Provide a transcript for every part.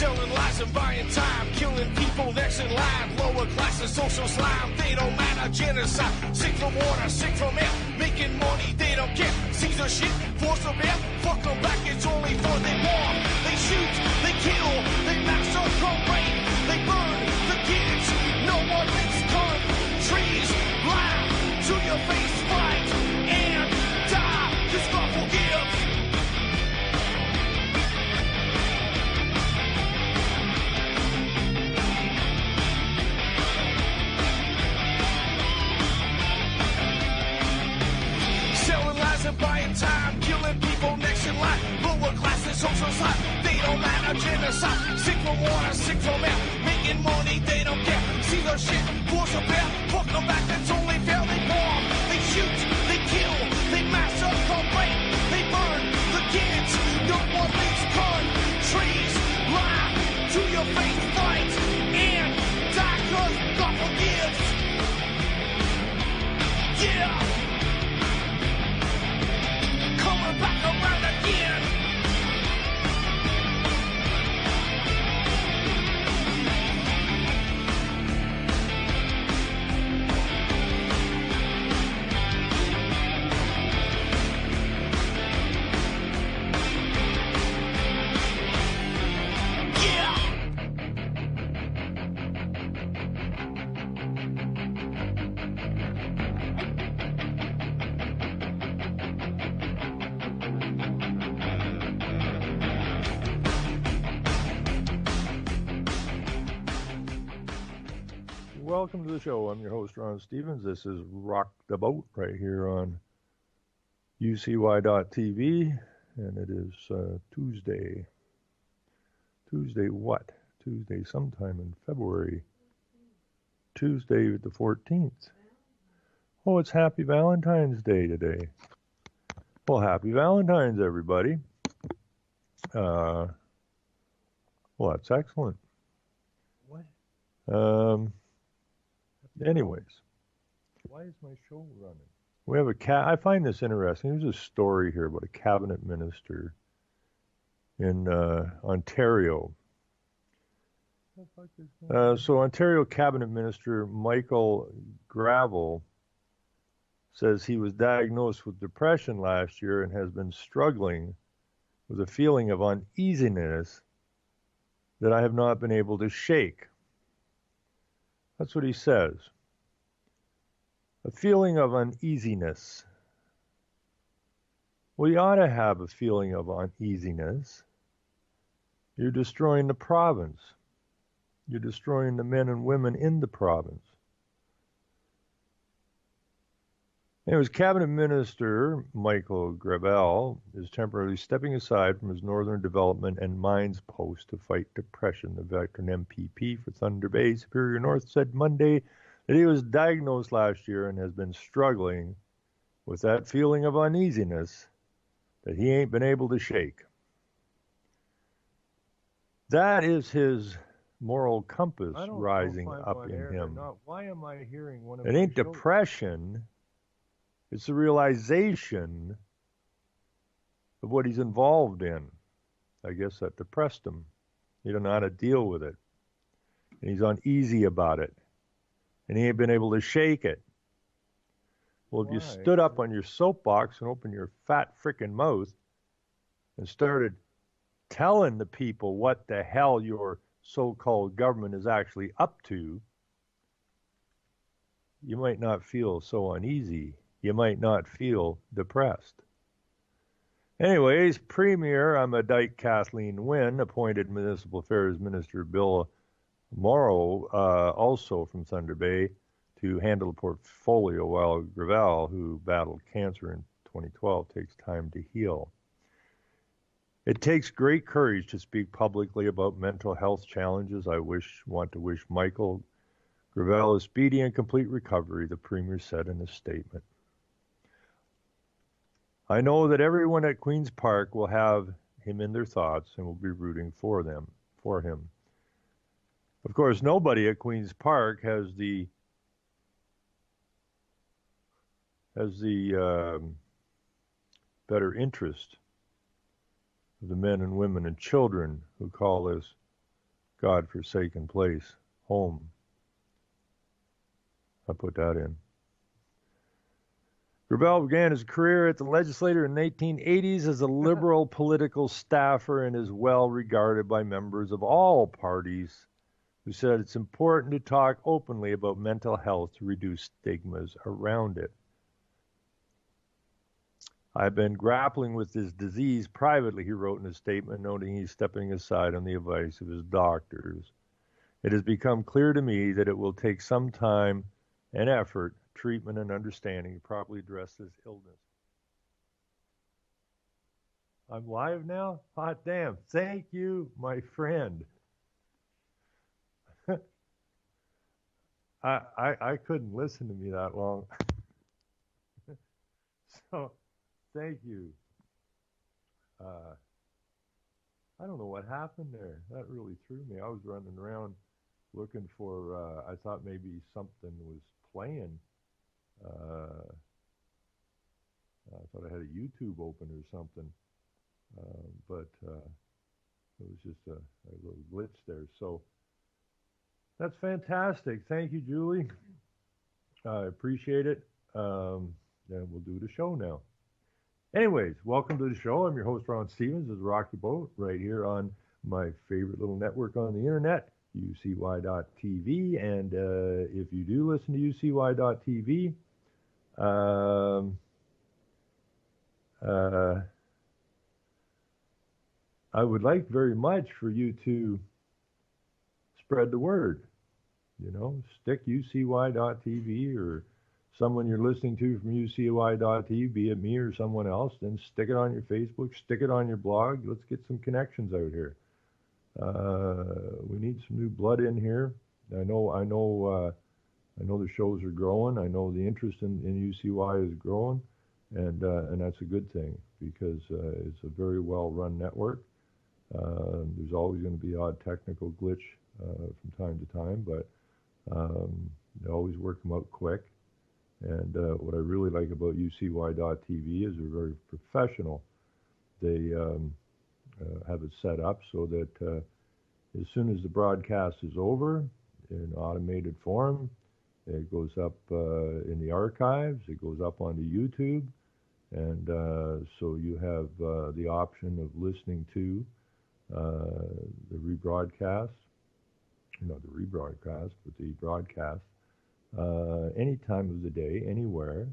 Selling lies and buying time, killing people next in line. Lower class and social slime, they don't matter. Genocide, sick from water, sick from air. Making money, they don't care. Caesar shit, force of air. Fuck them back, it's only for they bomb. They shoot, they kill, they massacre, rape. They burn the kids, no one makes countries. Lie to your face, fight and die. Cause God forgives. Selling lies and buying time, killing people next in line. Lower class and social side, they don't matter. Genocide, sick from water, sick from air. Making money, they don't care. See their shit, force of air. Fuck them back, that's only fair. They bomb, they shoot, they kill, they massacre, rape. They burn the kids, no one makes countries. Lie to your face, fight and die, cause God forgives. Yeah. Coming back around again. Yeah. Welcome to the show. I'm your host, Ron Stevens. This is Rock the Boat right here on UCY.tv, and it is Tuesday. Tuesday what? Tuesday sometime in February. Tuesday the 14th. Oh, it's Happy Valentine's Day today. Well, Happy Valentine's, everybody. Well, that's excellent. What? Anyways, Why is my show running? we have I find this interesting. There's a story here about a cabinet minister in Ontario. What the fuck is going on? So Ontario Cabinet Minister Michael Gravel says he was diagnosed with depression last year and has been struggling with a feeling of uneasiness that I have not been able to shake. That's what he says. A feeling of uneasiness. Well, you ought to have a feeling of uneasiness. You're destroying the province. You're destroying the men and women in the province. Anyways, Cabinet Minister Michael Gravel is temporarily stepping aside from his Northern Development and Mines post to fight depression. The veteran MPP for Thunder Bay Superior North said Monday that he was diagnosed last year and has been struggling with that feeling of uneasiness that he ain't been able to shake. That is his moral compass I don't rising know if I'm up on in air or him. not. Why am I hearing one of It my ain't shows? depression. It's the realization of what he's involved in. I guess that depressed him. He don't know how to deal with it. And he's uneasy about it. And he ain't been able to shake it. Well, if you Why? stood up on your soapbox and opened your fat frickin' mouth and started telling the people what the hell your so-called government is actually up to, you might not feel so uneasy. You might not feel depressed. Anyways, Premier Dyke Kathleen Wynne appointed Municipal Affairs Minister Bill Morrow, also from Thunder Bay, to handle the portfolio, while Gravel, who battled cancer in 2012, takes time to heal. It takes great courage to speak publicly about mental health challenges. I want to wish Michael Gravel a speedy and complete recovery, the Premier said in a statement. I know that everyone at Queen's Park will have him in their thoughts and will be rooting for him. Of course, nobody at Queen's Park has the better interest of the men and women and children who call this godforsaken place, home. I put that in. Gravel began his career at the legislature in the 1880s as a liberal political staffer and is well regarded by members of all parties who said it's important to talk openly about mental health to reduce stigmas around it. I've been grappling with this disease privately, he wrote in a statement, noting he's stepping aside on the advice of his doctors. It has become clear to me that it will take some time and effort, treatment and understanding to properly address this illness. I'm live now? Hot damn. Thank you, my friend. I couldn't listen to me that long. So, thank you. I don't know what happened there. That really threw me. I was running around looking for, I thought maybe something was playing. I thought I had a YouTube open or something. But it was just a little glitch there. So that's fantastic. Thank you, Julie. I appreciate it. And we'll do the show now. Anyways, welcome to the show. I'm your host, Ron Stevens. This is Rocky Boat right here on my favorite little network on the internet, UCY.TV. And if you do listen to UCY.TV, I would like very much for you to spread the word. You know, stick UCY.TV or someone you're listening to from UCY.TV, be it me or someone else, then stick it on your Facebook, stick it on your blog. Let's get some connections out here. We need some new blood in here. I know the shows are growing. I know the interest in UCY is growing, and that's a good thing because it's a very well-run network. There's always going to be odd technical glitch from time to time, but they always work them out quick. And what I really like about UCY.TV is they're very professional. They have it set up so that as soon as the broadcast is over, in automated form, it goes up in the archives, it goes up onto YouTube, and so you have the option of listening to the rebroadcast, not the rebroadcast, but the broadcast, any time of the day, anywhere.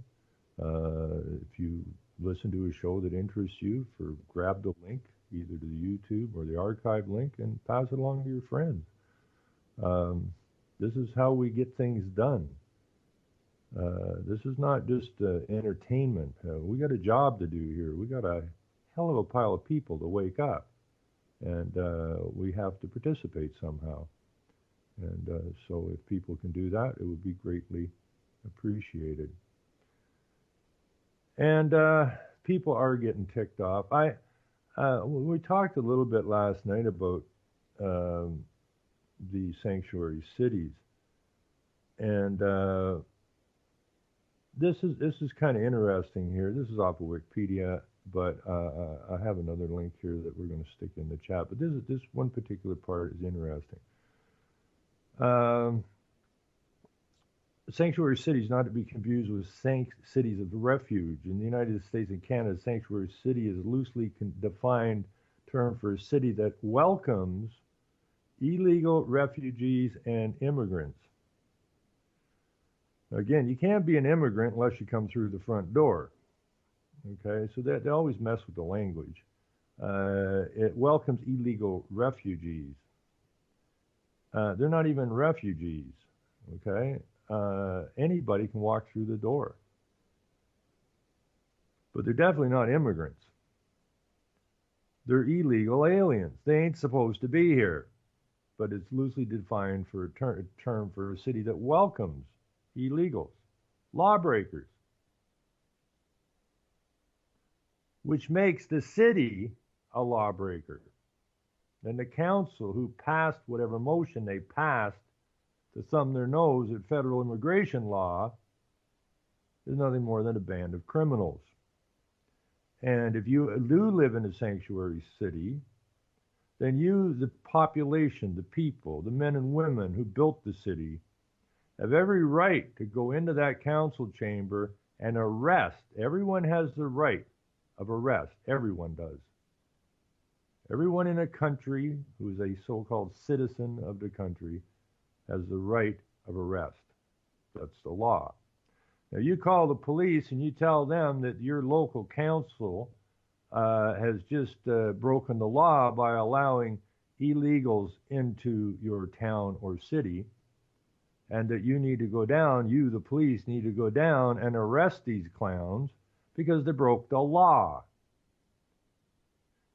If you listen to a show that interests you, grab the link, either to the YouTube or the archive link, and pass it along to your friends. This is how we get things done. This is not just entertainment. We got a job to do here. We got a hell of a pile of people to wake up, and we have to participate somehow. And so if people can do that, it would be greatly appreciated. And people are getting ticked off. We talked a little bit last night about the sanctuary cities, and this is kind of interesting here. This is off of Wikipedia, but I have another link here that we're going to stick in the chat. But this one particular part is interesting. Sanctuary cities, not to be confused with cities of refuge. In the United States and Canada, sanctuary city is a loosely defined term for a city that welcomes illegal refugees and immigrants. Again, you can't be an immigrant unless you come through the front door. Okay, so they always mess with the language. It welcomes illegal refugees. They're not even refugees, okay? Anybody can walk through the door. But they're definitely not immigrants. They're illegal aliens. They ain't supposed to be here. But it's loosely defined for a term for a city that welcomes illegals, lawbreakers, which makes the city a lawbreaker. And the council who passed whatever motion they passed to thumb their nose at federal immigration law is nothing more than a band of criminals. And if you do live in a sanctuary city, then you, the population, the people, the men and women who built the city, have every right to go into that council chamber and arrest. Everyone has the right of arrest. Everyone does. Everyone in a country who is a so-called citizen of the country has the right of arrest. That's the law. Now, you call the police and you tell them that your local council has just broken the law by allowing illegals into your town or city, and that you need to go down, you, the police, need to go down and arrest these clowns because they broke the law.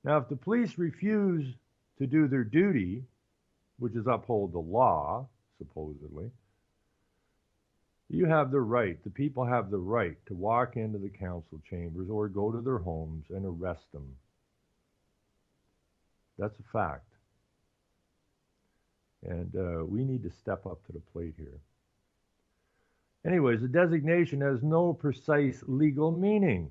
Now, if the police refuse to do their duty, which is uphold the law, supposedly, you have the right, the people have the right to walk into the council chambers or go to their homes and arrest them. That's a fact. And we need to step up to the plate here. Anyways, the designation has no precise legal meaning,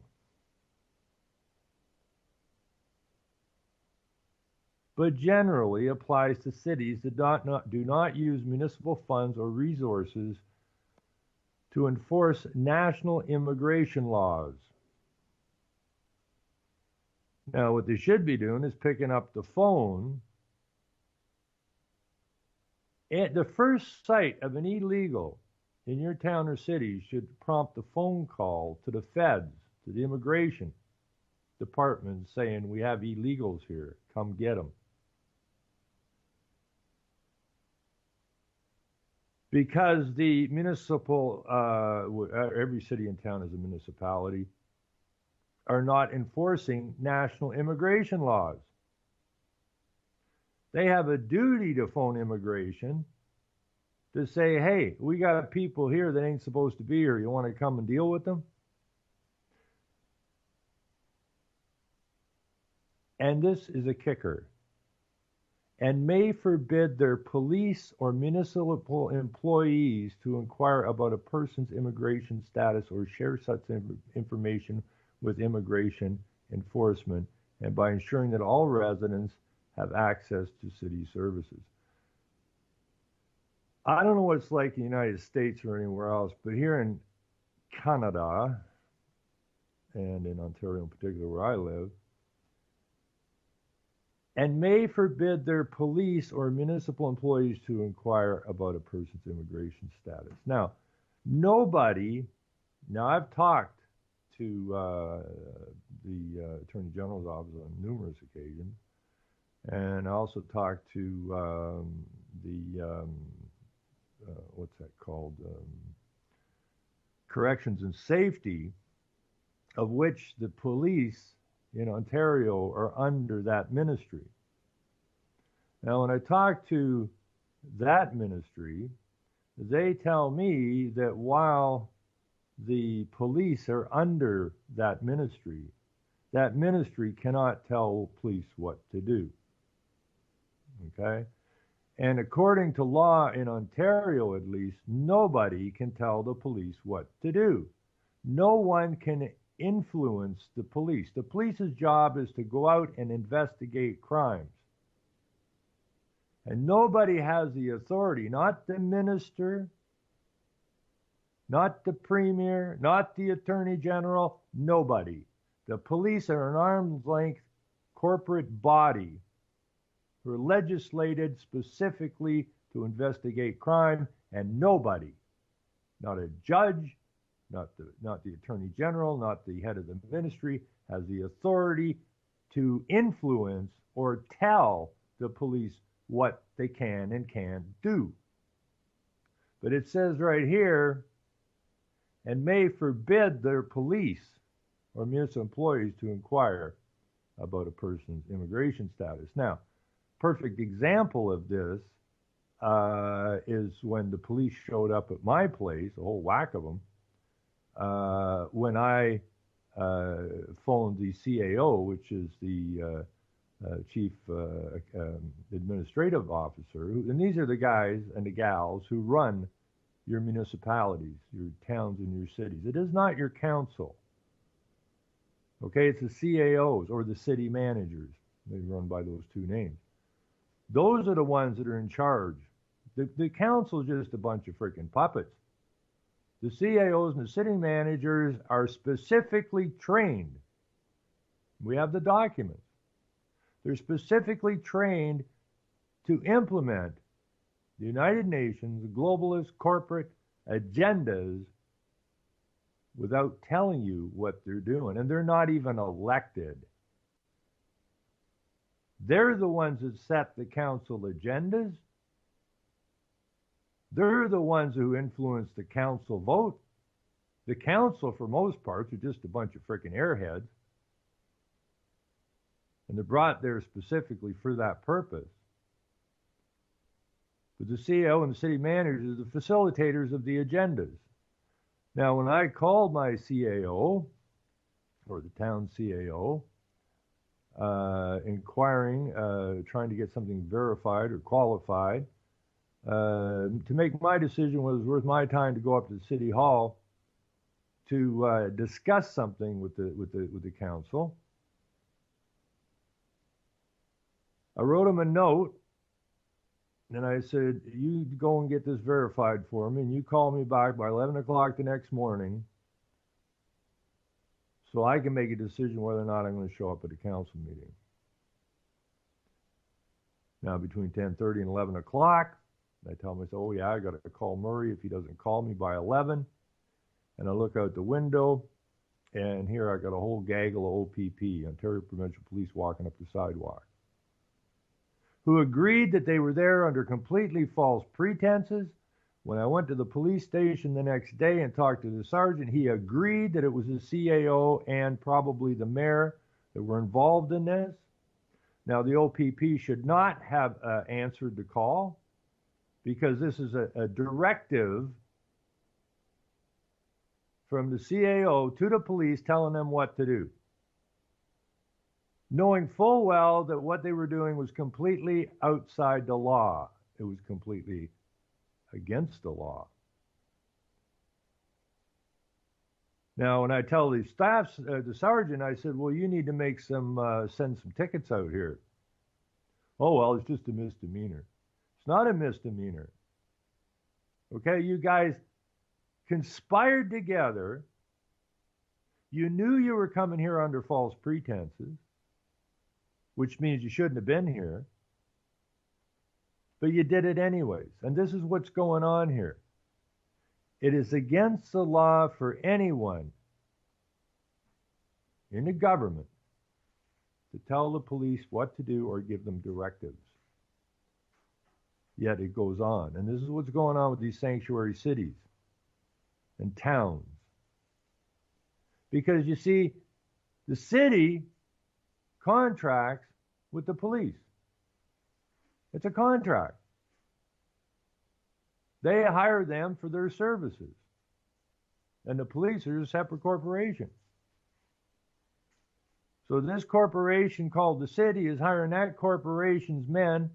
but generally applies to cities that do not use municipal funds or resources to enforce national immigration laws. Now, what they should be doing is picking up the phone. At the first sight of an illegal in your town or city should prompt a phone call to the feds, to the immigration department, saying, we have illegals here, come get them. Because the municipal, every city and town is a municipality, are not enforcing national immigration laws. They have a duty to phone immigration to say, hey, we got people here that ain't supposed to be here. You want to come and deal with them? And this is a kicker. And may forbid their police or municipal employees to inquire about a person's immigration status or share such information with immigration enforcement, and by ensuring that all residents have access to city services. I don't know what it's like in the United States or anywhere else, but here in Canada, and in Ontario in particular where I live, and may forbid their police or municipal employees to inquire about a person's immigration status. Now, I've talked to the Attorney General's office on numerous occasions, and I also talked to what's that called? Corrections and Safety, of which the police in Ontario are under that ministry. Now, when I talk to that ministry, they tell me that while the police are under that ministry cannot tell police what to do. Okay? And according to law in Ontario, at least, nobody can tell the police what to do. No one can influence the police. The police's job is to go out and investigate crimes. And nobody has the authority, not the minister, not the premier, not the attorney general, nobody. The police are an arm's length corporate body who are legislated specifically to investigate crime, and nobody, not a judge, not the attorney general, not the head of the ministry, has the authority to influence or tell the police what they can and can't do. But it says right here, and may forbid their police or municipal employees to inquire about a person's immigration status. Now, perfect example of this is when the police showed up at my place, a whole whack of them, when I phoned the CAO, which is the Chief Administrative Officer, and these are the guys and the gals who run your municipalities, your towns and your cities. It is not your council. Okay, it's the CAOs or the city managers. They run by those two names. Those are the ones that are in charge. The council is just a bunch of freaking puppets. The CAOs and the city managers are specifically trained. We have the documents. They're specifically trained to implement the United Nations globalist corporate agendas without telling you what they're doing. And they're not even elected. They're the ones that set the council agendas. They're the ones who influence the council vote. The council, for most parts, are just a bunch of freaking airheads. And they're brought there specifically for that purpose. But the CEO and the city managers are the facilitators of the agendas. Now, when I called my CAO, or the town CAO, inquiring, trying to get something verified or qualified, to make my decision whether it was worth my time to go up to the city hall to discuss something with the council, I wrote him a note, and I said, you go and get this verified for me, and you call me back by 11 o'clock the next morning so I can make a decision whether or not I'm going to show up at a council meeting. Now, between 10:30 and 11 o'clock, I tell myself, oh yeah, I got to call Murray if he doesn't call me by 11. And I look out the window, and here I got a whole gaggle of OPP, Ontario Provincial Police, walking up the sidewalk, who agreed that they were there under completely false pretenses. When I went to the police station the next day and talked to the sergeant, he agreed that it was the CAO and probably the mayor that were involved in this. Now, the OPP should not have answered the call because this is a directive from the CAO to the police telling them what to do, knowing full well that what they were doing was completely outside the law. It was completely against the law. Now, when I tell the staff, the sergeant, I said, well, you need to make some, send some tickets out here. Oh, well, it's just a misdemeanor. It's not a misdemeanor. Okay, you guys conspired together. You knew you were coming here under false pretenses, which means you shouldn't have been here. But you did it anyways. And this is what's going on here. It is against the law for anyone in the government to tell the police what to do or give them directives. Yet it goes on. And this is what's going on with these sanctuary cities and towns. Because you see, the city contracts with the police. It's a contract. They hire them for their services. And the police are a separate corporation. So this corporation called the city is hiring that corporation's men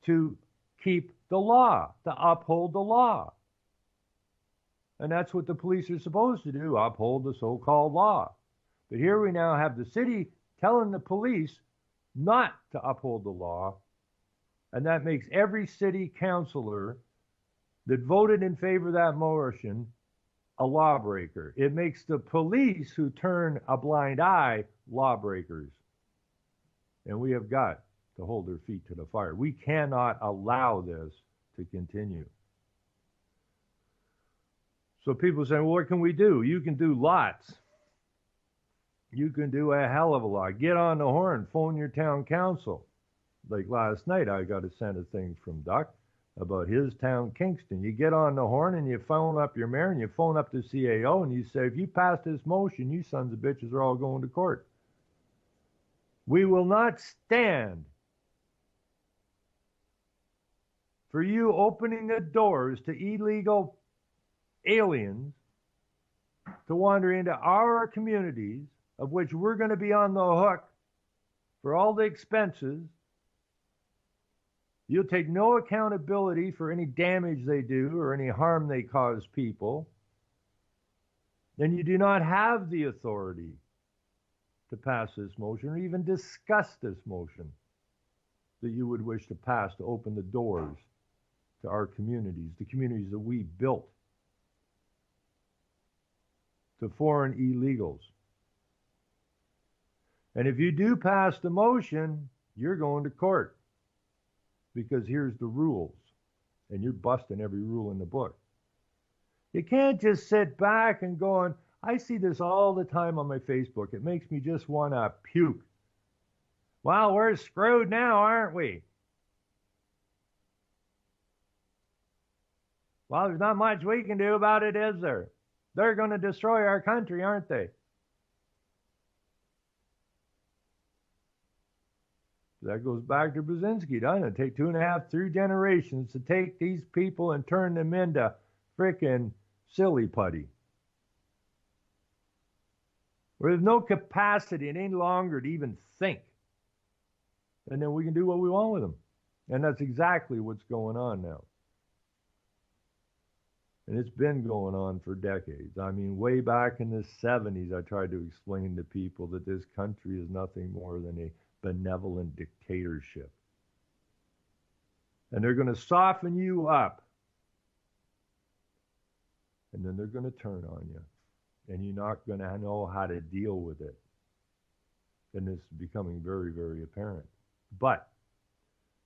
to keep the law, to uphold the law. And that's what the police are supposed to do, uphold the so-called law. But here we now have the city telling the police not to uphold the law, and that makes every city councilor that voted in favor of that motion a lawbreaker. It makes the police who turn a blind eye lawbreakers. And we have got to hold their feet to the fire. We cannot allow this to continue. So people say, well, what can we do? You can do lots. You can do a hell of a lot. Get on the horn, phone your town council. Like last night, I got to send a thing from Duck about his town, Kingston. You get on the horn and you phone up your mayor and you phone up the CAO and you say, if you pass this motion, you sons of bitches are all going to court. We will not stand for you opening the doors to illegal aliens to wander into our communities, of which we're going to be on the hook for all the expenses. You'll take no accountability for any damage they do or any harm they cause people. Then you do not have the authority to pass this motion or even discuss this motion. that you would wish to pass to open the doors to our communities, the communities that we built, to foreign illegals? And if you do pass the motion, you're going to court, because here's the rules, and you're busting every rule in the book. You can't just sit back and go on. I see this all the time on my Facebook. It makes me just want to puke. Well, we're screwed now, aren't we? Well, there's not much we can do about it, is there? They're going to destroy our country, aren't they? That goes back to Brzezinski, doesn't it? Take 2.5, 3 generations to take these people and turn them into frickin' silly putty. Where there's no capacity any longer to even think. And then we can do what we want with them. And that's exactly what's going on now. And it's been going on for decades. I mean, way back in the 70s, I tried to explain to people that this country is nothing more than a benevolent dictatorship. And they're going to soften you up. And then they're going to turn on you. And you're not going to know how to deal with it. And this is becoming very, very apparent. But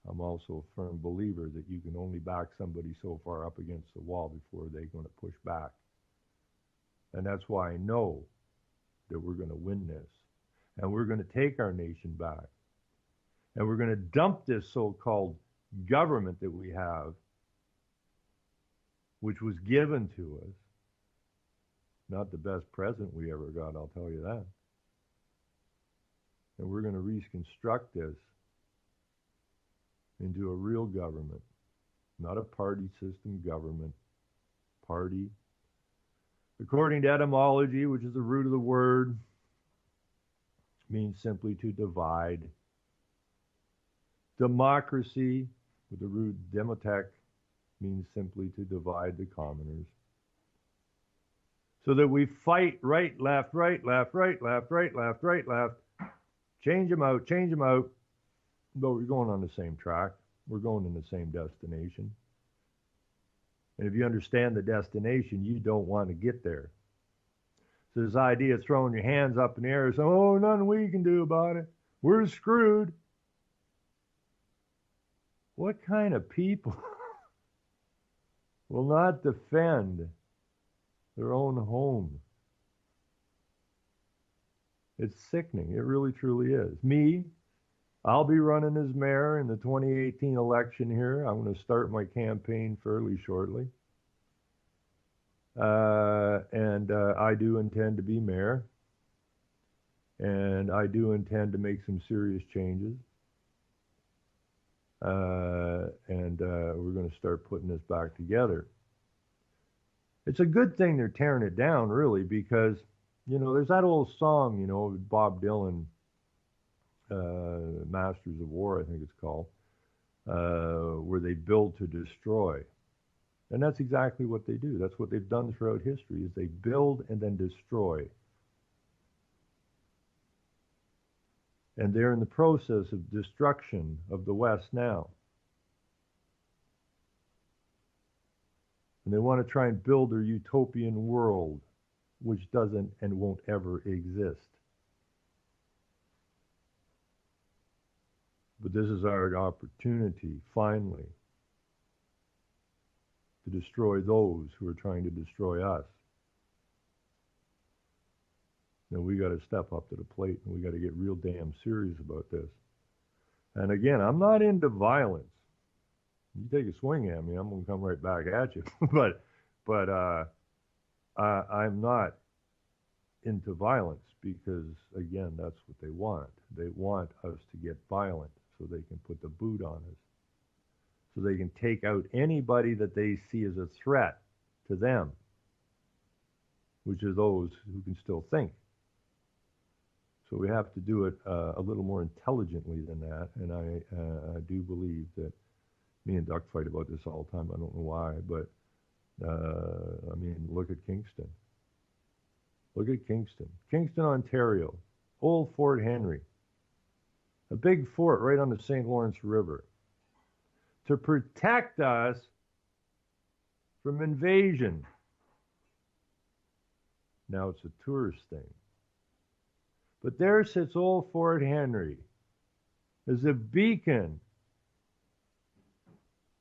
I'm also a firm believer that you can only back somebody so far up against the wall before they're going to push back. And that's why I know that we're going to win this. And we're going to take our nation back. And we're going to dump this so-called government that we have, which was given to us. Not the best present we ever got, I'll tell you that. And we're going to reconstruct this into a real government, not a party system government. Party, according to etymology, which is the root of the word, means simply to divide. Democracy, with the root demotech, means simply to divide the commoners. So that we fight right, left, right, left, right, left, right, left, right, left. Change them out, change them out. But we're going on the same track. We're going in the same destination. And if you understand the destination, you don't want to get there. So this idea of throwing your hands up in the air and saying, oh, nothing we can do about it. We're screwed. What kind of people will not defend their own home? It's sickening. It really, truly is. Me, I'll be running as mayor in the 2018 election here. I'm going to start my campaign fairly shortly. And I do intend to be mayor. And I do intend to make some serious changes. And we're going to start putting this back together. It's a good thing they're tearing it down, really, because, you know, there's that old song, you know, Bob Dylan, Masters of War, I think it's called, where they build to destroy. And that's exactly what they do. That's what they've done throughout history, is they build and then destroy. And they're in the process of destruction of the West now. And they want to try and build their utopian world, which doesn't and won't ever exist. But this is our opportunity, finally, to destroy those who are trying to destroy us. Now we got to step up to the plate, and we got to get real damn serious about this. And again, I'm not into violence. You take a swing at me, I'm going to come right back at you. but I'm not into violence because, again, that's what they want. They want us to get violent so they can put the boot on us, so they can take out anybody that they see as a threat to them, which are those who can still think. So we have to do it a little more intelligently than that, and I do believe that me and Duck fight about this all the time. I don't know why, but I mean, look at Kingston. Look at Kingston. Kingston, Ontario. Old Fort Henry. a big fort right on the St. Lawrence River to protect us from invasion. Now it's a tourist thing. But there sits old Fort Henry as a beacon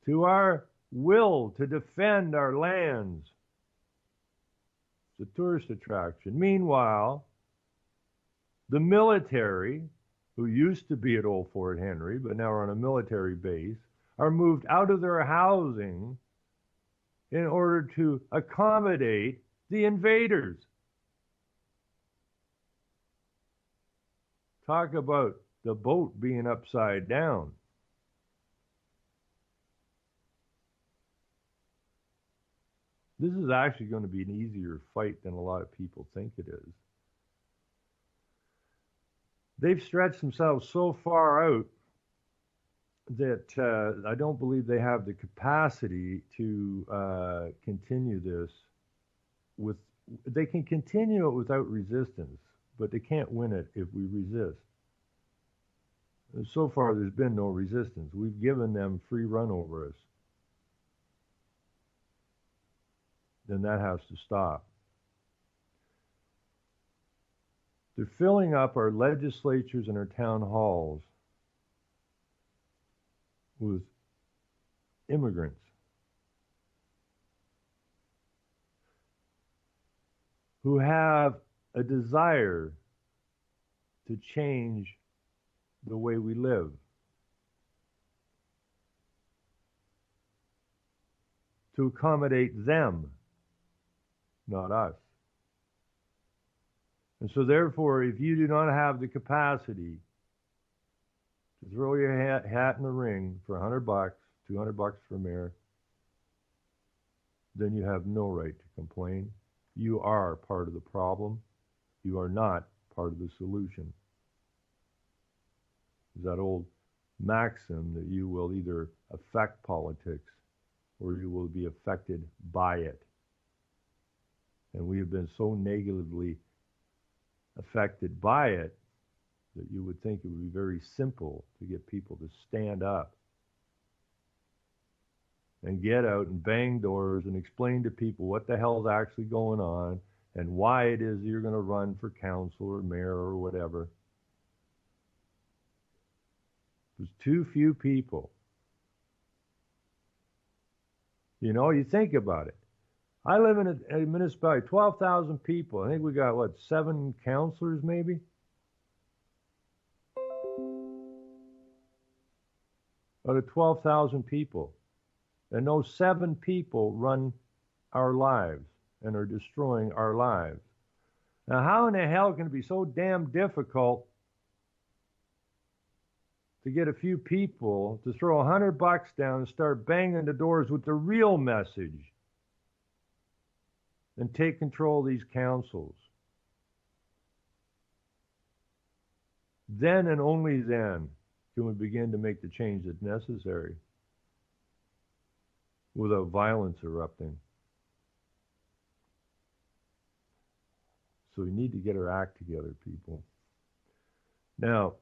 to our will to defend our lands. It's a tourist attraction. Meanwhile, the military, who used to be at Old Fort Henry, but now are on a military base, are moved out of their housing in order to accommodate the invaders. Talk about the boat being upside down. This is actually going to be an easier fight than a lot of people think it is. They've stretched themselves so far out that I don't believe they have the capacity to continue this with. They can continue it without resistance, but they can't win it if we resist. And so far, there's been no resistance. We've given them free run over us. Then that has to stop. They're filling up our legislatures and our town halls with immigrants. Who have a desire to change the way we live. To accommodate them, not us. And so therefore, if you do not have the capacity to throw your hat in the ring for $100, $200 for mayor, then you have no right to complain. You are part of the problem. You are not part of the solution. It's that old maxim that you will either affect politics or you will be affected by it. And we have been so negatively affected by it that you would think it would be very simple to get people to stand up and get out and bang doors and explain to people what the hell is actually going on and why it is you're going to run for council or mayor or whatever. There's too few people. You know, you think about it. I live in a municipality, 12,000 people. I think we got, 7 councilors maybe? Out of 12,000 people. And those 7 people run our lives and are destroying our lives. Now, how in the hell can it be so damn difficult to get a few people to throw $100 down and start banging the doors with the real message and take control of these councils? Then and only then can we begin to make the change that's necessary without violence erupting. So we need to get our act together, people. Now,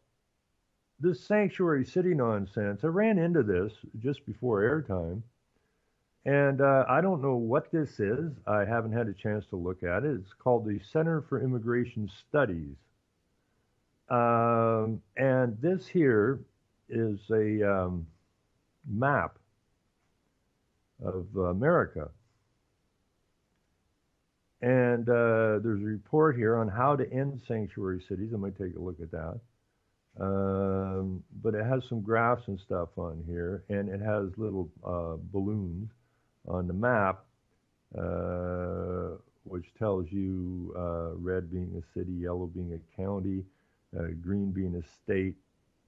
this sanctuary city nonsense, I ran into this just before airtime, and I don't know what this is. I haven't had a chance to look at it. It's called the Center for Immigration Studies. And this here is a map of America. And there's a report here on how to end sanctuary cities. I might take a look at that. But it has some graphs and stuff on here, and it has little balloons on the map, which tells you red being a city, yellow being a county, green being a state,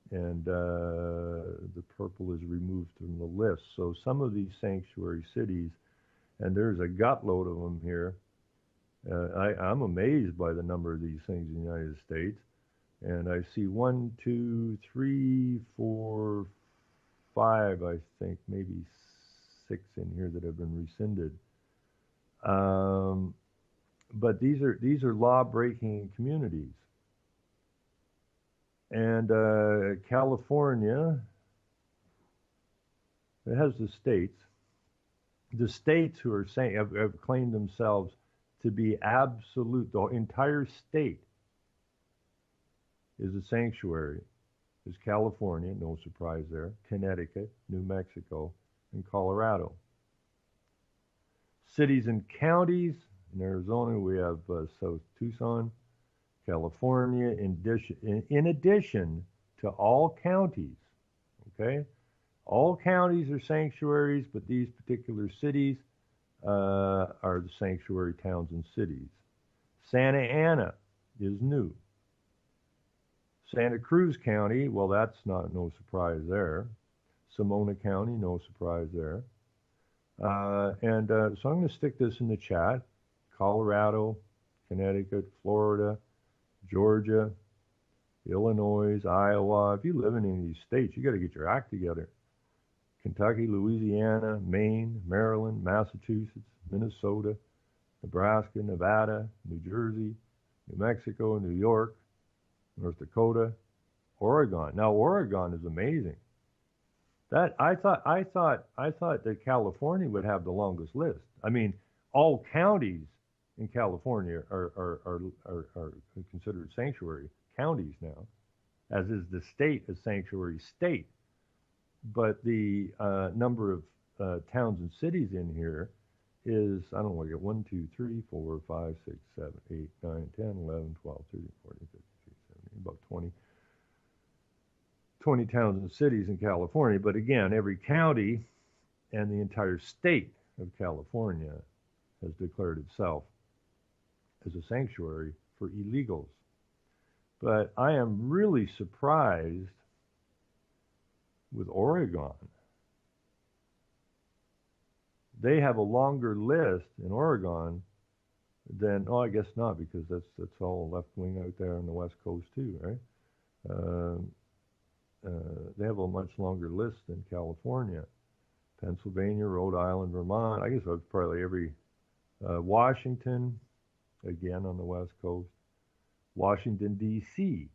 and the purple is removed from the list. So some of these sanctuary cities, and there's a gutload of them here. I'm amazed by the number of these things in the United States. And I see 1, 2, 3, 4, 5, I think, maybe 6 in here that have been rescinded. But these are law-breaking communities. And California, it has the states. The states who are saying have claimed themselves to be absolute, the entire state is a sanctuary. Is California, no surprise there, Connecticut, New Mexico, and Colorado. Cities and counties, in Arizona we have South Tucson, California, in addition to all counties, okay? All counties are sanctuaries, but these particular cities are the sanctuary towns and cities. Santa Ana is new. Santa Cruz County, well, that's no surprise there. Sonoma County, no surprise there. So I'm going to stick this in the chat. Colorado, Connecticut, Florida, Georgia, Illinois, Iowa. If you live in any of these states, you got to get your act together. Kentucky, Louisiana, Maine, Maryland, Massachusetts, Minnesota, Nebraska, Nevada, New Jersey, New Mexico, New York, North Dakota, Oregon. Now Oregon is amazing. That I thought that California would have the longest list. I mean, all counties in California are considered sanctuary counties now, as is the state a sanctuary state. But the number of towns and cities in here is, I don't know, I get 1, 2, 3, 4, 5, 6, 7, 8, 9, 10, 11, 12, 13, 14, 15, 16, 17, about 20 towns and cities in California. But again, every county and the entire state of California has declared itself as a sanctuary for illegals. But I am really surprised with Oregon. They have a longer list in Oregon than, I guess not, because that's all left wing out there on the West Coast too, right? They have a much longer list than California. Pennsylvania, Rhode Island, Vermont, I guess that's probably every, Washington, again on the West Coast. Washington, D.C.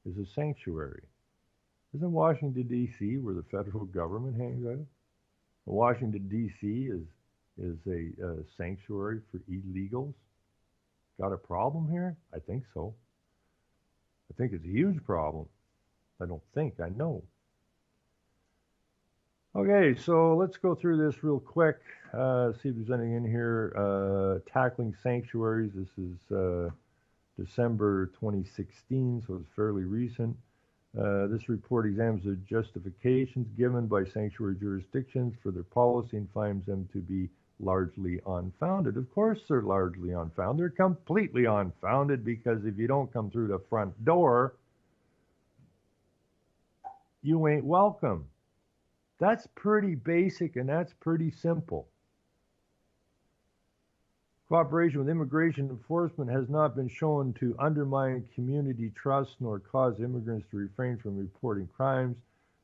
is a sanctuary. Isn't Washington, D.C. where the federal government hangs out? Washington, D.C. is a sanctuary for illegals. Got a problem here? I think so. I think it's a huge problem. I don't think, I know. Okay, so let's go through this real quick, see if there's anything in here. Tackling sanctuaries, this is December 2016, so it's fairly recent. This report examines the justifications given by sanctuary jurisdictions for their policy and finds them to be largely unfounded. Of course they're largely unfounded. They're completely unfounded because if you don't come through the front door, you ain't welcome. That's pretty basic and that's pretty simple. Cooperation with immigration enforcement has not been shown to undermine community trust nor cause immigrants to refrain from reporting crimes.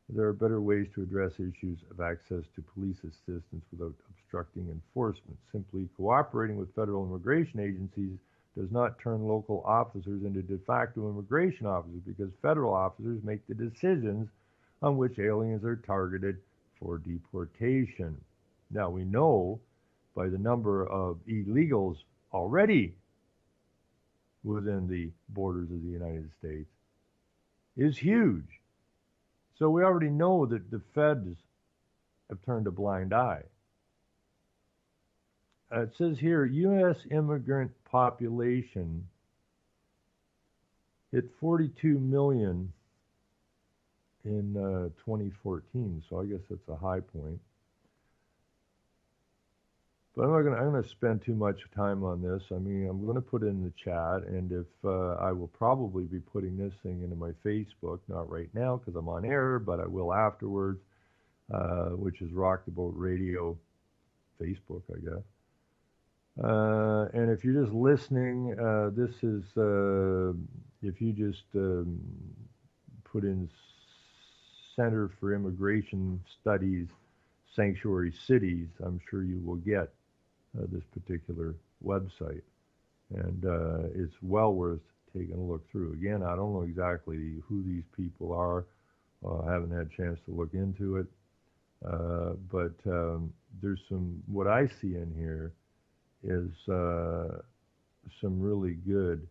There are better ways to address issues of access to police assistance without obstructing enforcement. Simply cooperating with federal immigration agencies does not turn local officers into de facto immigration officers because federal officers make the decisions on which aliens are targeted for deportation. Now we know by the number of illegals already within the borders of the United States is huge. So we already know that the feds have turned a blind eye. It says here, U.S. immigrant population hit 42 million in 2014, so I guess that's a high point. But I'm going to spend too much time on this. I mean, I'm going to put it in the chat, and if I will probably be putting this thing into my Facebook, not right now because I'm on air, but I will afterwards, which is Rock the Boat Radio Facebook, I guess. And if you're just listening, this is, if you just put in Center for Immigration Studies, Sanctuary Cities, I'm sure you will get this particular website. And it's well worth taken a look through. Again, I don't know exactly who these people are. I haven't had a chance to look into it. But there's what I see in here is some really good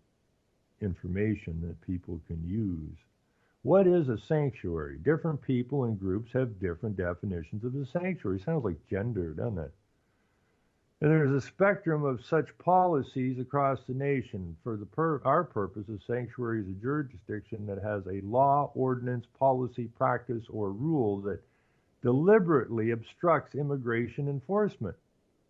information that people can use. What is a sanctuary? Different people and groups have different definitions of a sanctuary. Sounds like gender, doesn't it? And there's a spectrum of such policies across the nation. For our purpose, a sanctuary is a jurisdiction that has a law, ordinance, policy, practice, or rule that deliberately obstructs immigration enforcement,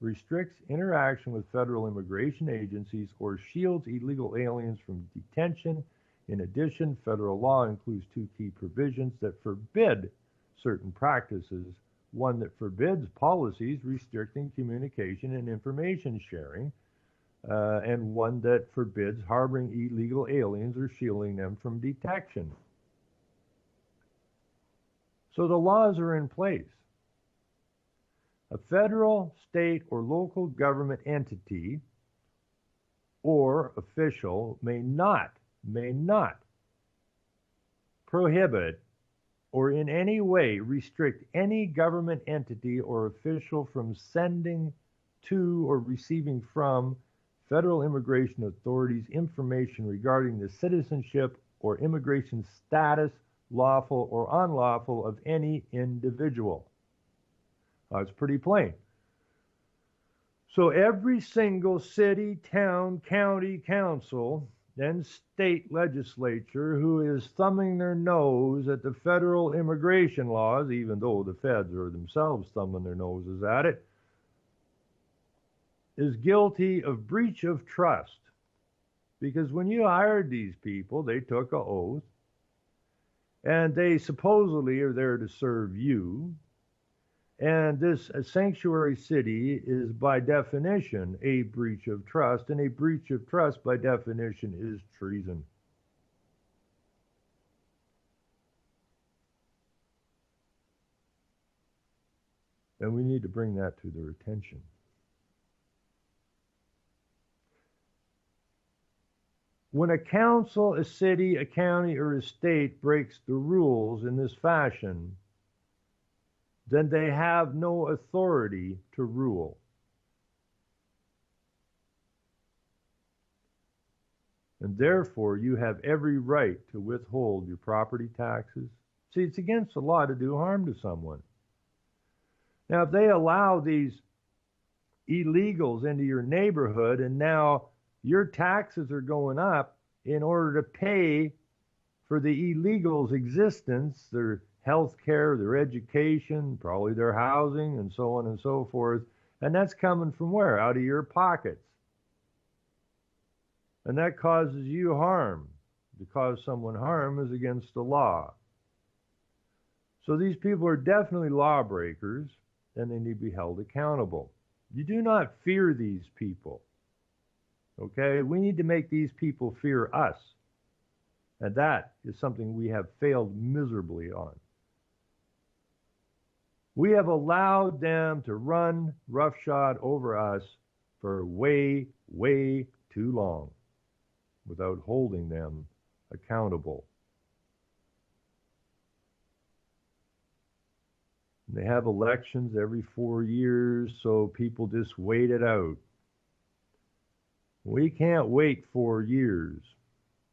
restricts interaction with federal immigration agencies, or shields illegal aliens from detention. In addition, federal law includes two key provisions that forbid certain practices. One that forbids policies restricting communication and information sharing, and one that forbids harboring illegal aliens or shielding them from detection. So the laws are in place. A federal, state, or local government entity or official may not prohibit or in any way restrict any government entity or official from sending to or receiving from federal immigration authorities information regarding the citizenship or immigration status, lawful or unlawful, of any individual. It's pretty plain. So every single city, town, county council, and state legislature who is thumbing their nose at the federal immigration laws, even though the feds are themselves thumbing their noses at it, is guilty of breach of trust. Because when you hired these people, they took an oath, and they supposedly are there to serve you. And this sanctuary city is by definition a breach of trust, and a breach of trust by definition is treason. And we need to bring that to their attention. When a council, a city, a county, or a state breaks the rules in this fashion, then they have no authority to rule. And therefore, you have every right to withhold your property taxes. See, it's against the law to do harm to someone. Now, if they allow these illegals into your neighborhood and now your taxes are going up in order to pay for the illegals' existence, their health care, their education, probably their housing, and so on and so forth. And that's coming from where? Out of your pockets. And that causes you harm. To cause someone harm is against the law. So these people are definitely lawbreakers, and they need to be held accountable. You do not fear these people. Okay? We need to make these people fear us. And that is something we have failed miserably on. We have allowed them to run roughshod over us for way, way too long without holding them accountable. They have elections every 4 years, so people just wait it out. We can't wait 4 years.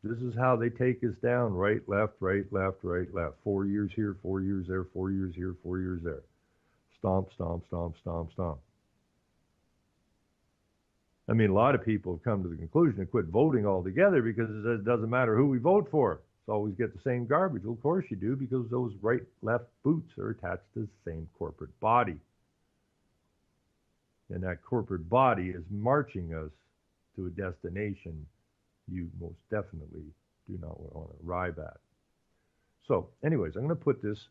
This is how they take us down: right, left, right, left, right, left. 4 years here, 4 years there, 4 years here, 4 years there. Stomp, stomp, stomp, stomp, stomp. I mean, a lot of people have come to the conclusion to quit voting altogether because it doesn't matter who we vote for. It's always get the same garbage. Well, of course you do, because those right, left boots are attached to the same corporate body. And that corporate body is marching us to a destination you most definitely do not want to arrive at. So, anyways, I'm going to put this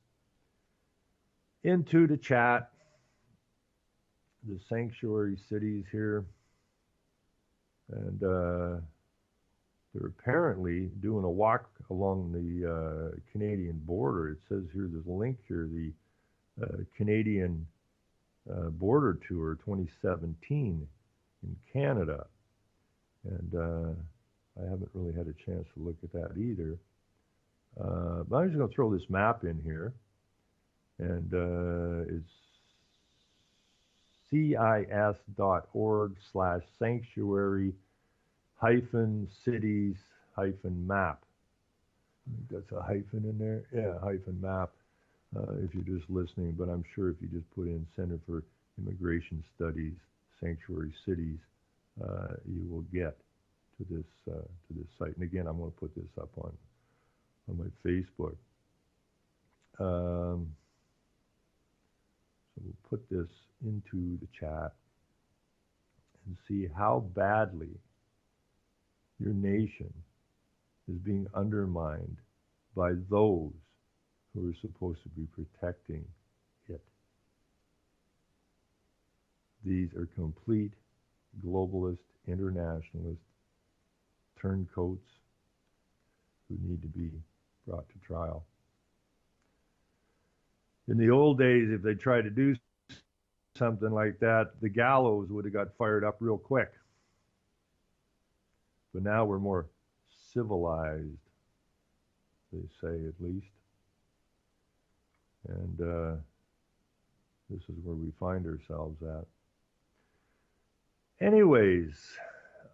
into the chat, the sanctuary cities here, and they're apparently doing a walk along the Canadian border. It says here, there's a link here, the Canadian border tour 2017 in Canada, and I haven't really had a chance to look at that either. But I'm just going to throw this map in here, and it's cis.org/sanctuary-cities-map. That's a hyphen in there? Yeah, hyphen map, if you're just listening. But I'm sure if you just put in Center for Immigration Studies, Sanctuary Cities, you will get to this site. And again, I'm going to put this up on my Facebook. So we'll put this into the chat and see how badly your nation is being undermined by those who are supposed to be protecting it. These are complete globalist, internationalist turncoats who need to be brought to trial. In the old days, if they tried to do something like that, the gallows would have got fired up real quick. But now we're more civilized, they say, at least. And this is where we find ourselves at. Anyways,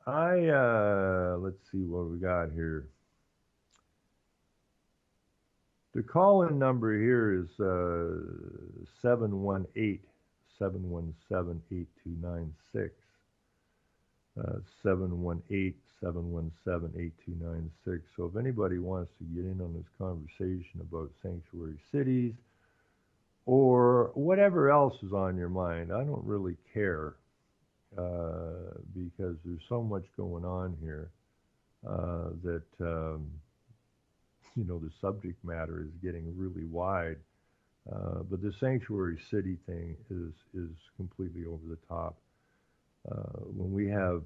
let's see what we got here. The call-in number here is 718-717-8296. 718-717-8296. So if anybody wants to get in on this conversation about sanctuary cities or whatever else is on your mind, I don't really care, because there's so much going on here that the subject matter is getting really wide. But the sanctuary city thing is completely over the top. When we have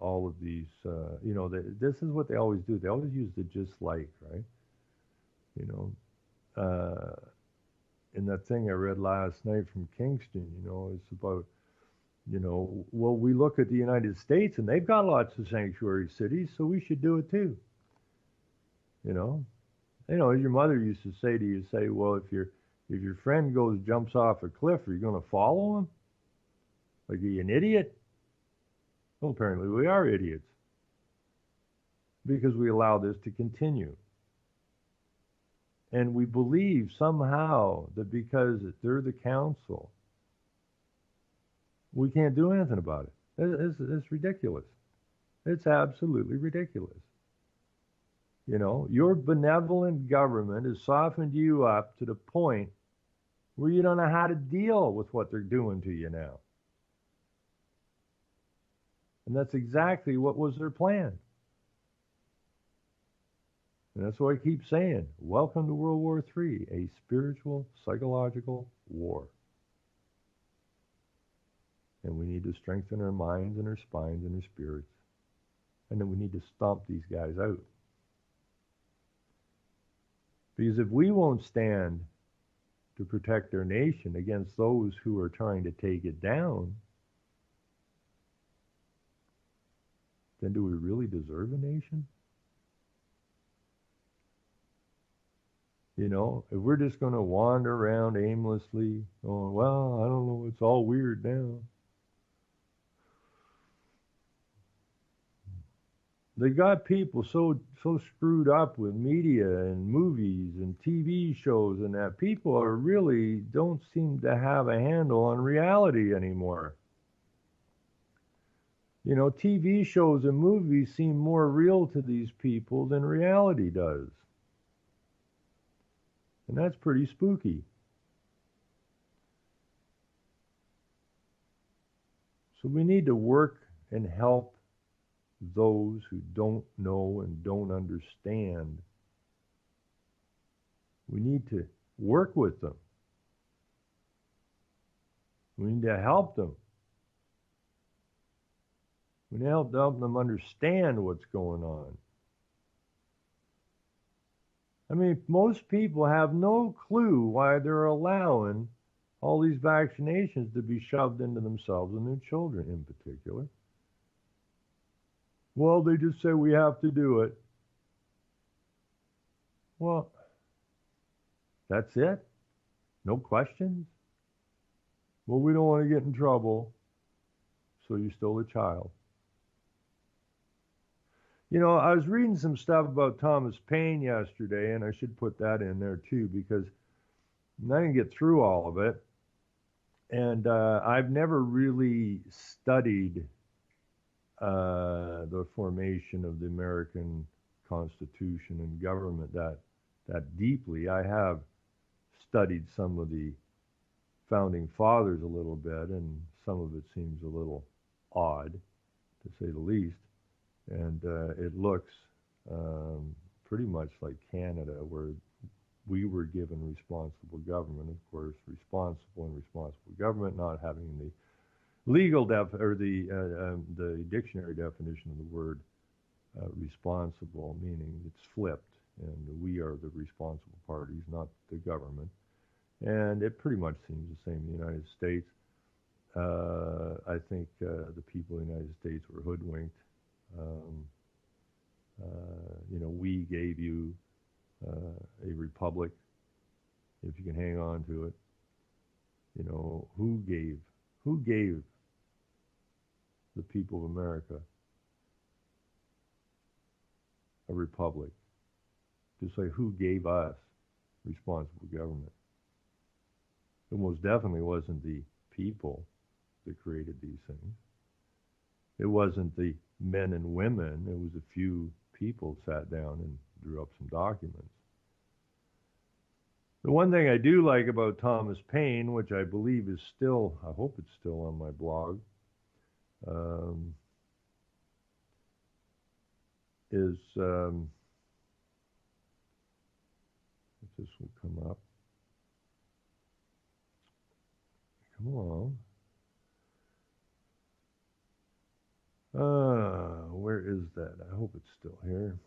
all of these, this is what they always do. They always use the just like, right? In that thing I read last night from Kingston, it's about, well, we look at the United States and they've got lots of sanctuary cities, so we should do it too. As your mother used to say to you, well, if your friend jumps off a cliff, are you going to follow him? Like, are you an idiot? Well, apparently we are idiots because we allow this to continue. And we believe somehow that because they're the council, we can't do anything about it. It's ridiculous. It's absolutely ridiculous. Your benevolent government has softened you up to the point where you don't know how to deal with what they're doing to you now. And that's exactly what was their plan. And that's why I keep saying, welcome to World War III, a spiritual, psychological war. And we need to strengthen our minds and our spines and our spirits. And then we need to stomp these guys out. Because if we won't stand to protect our nation against those who are trying to take it down, then do we really deserve a nation? If we're just going to wander around aimlessly, going, well, I don't know, it's all weird now. They got people so screwed up with media and movies and TV shows and that people really don't seem to have a handle on reality anymore. TV shows and movies seem more real to these people than reality does. And that's pretty spooky. So we need to work and help those who don't know and don't understand. We need to work with them. We need to help them. We need to help them understand what's going on. I mean, most people have no clue why they're allowing all these vaccinations to be shoved into themselves and their children in particular. Well, they just say we have to do it. Well, that's it? No questions? Well, we don't want to get in trouble, so you stole a child. You know, I was reading some stuff about Thomas Paine yesterday, and I should put that in there too, because I didn't get through all of it. And I've never really studied the formation of the American Constitution and government that deeply. I have studied some of the founding fathers a little bit, and some of it seems a little odd, to say the least. And it looks pretty much like Canada, where we were given responsible government, of course, responsible government, not having the legal or the dictionary definition of the word responsible, meaning it's flipped, and we are the responsible parties, not the government. And it pretty much seems the same in the United States. I think the people in the United States were hoodwinked. You know, we gave you a republic, if you can hang on to it. You know, who gave the people of America a republic? Just like who gave us responsible government? It most definitely wasn't the people that created these things. It wasn't the men and women. It was a few people sat down and drew up some documents. The one thing I do like about Thomas Paine, which I believe is still, I hope it's still on my blog, is, if this will come up. Come along. Where is that? I hope it's still here.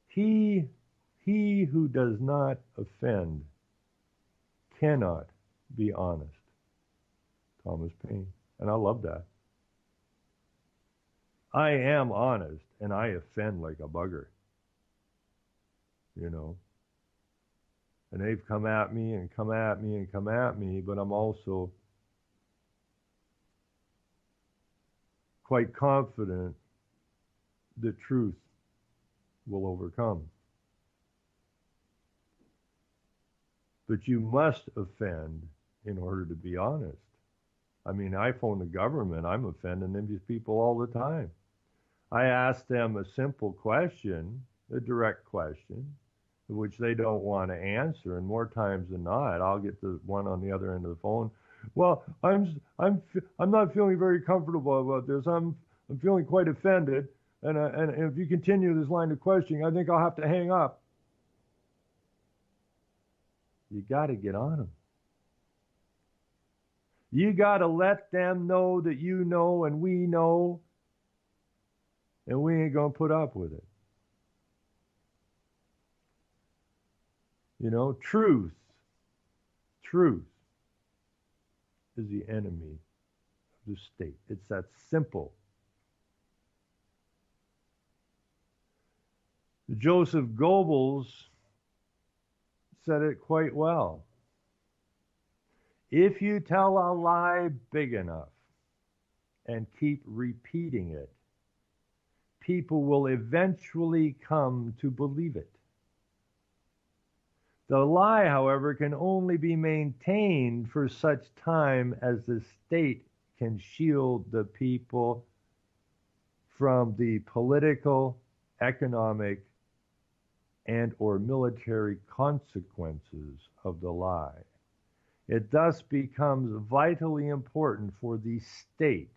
He who does not offend cannot be honest. Thomas Paine. And I love that. I am honest, and I offend like a bugger. You know. And they've come at me and come at me and come at me, but I'm also quite confident that truth will overcome. But you must offend in order to be honest. I mean, I phone the government, I'm offending these people all the time. I ask them a simple question, a direct question, which they don't want to answer, and more times than not, I'll get the one on the other end of the phone. Well, I'm not feeling very comfortable about this. I'm feeling quite offended, and if you continue this line of questioning, I think I'll have to hang up. You got to get on them. You got to let them know that you know and we know, and we ain't gonna put up with it. You know, truth is the enemy of the state. It's that simple. Joseph Goebbels said it quite well. If you tell a lie big enough and keep repeating it, people will eventually come to believe it. The lie, however, can only be maintained for such time as the state can shield the people from the political, economic, and or military consequences of the lie. It thus becomes vitally important for the state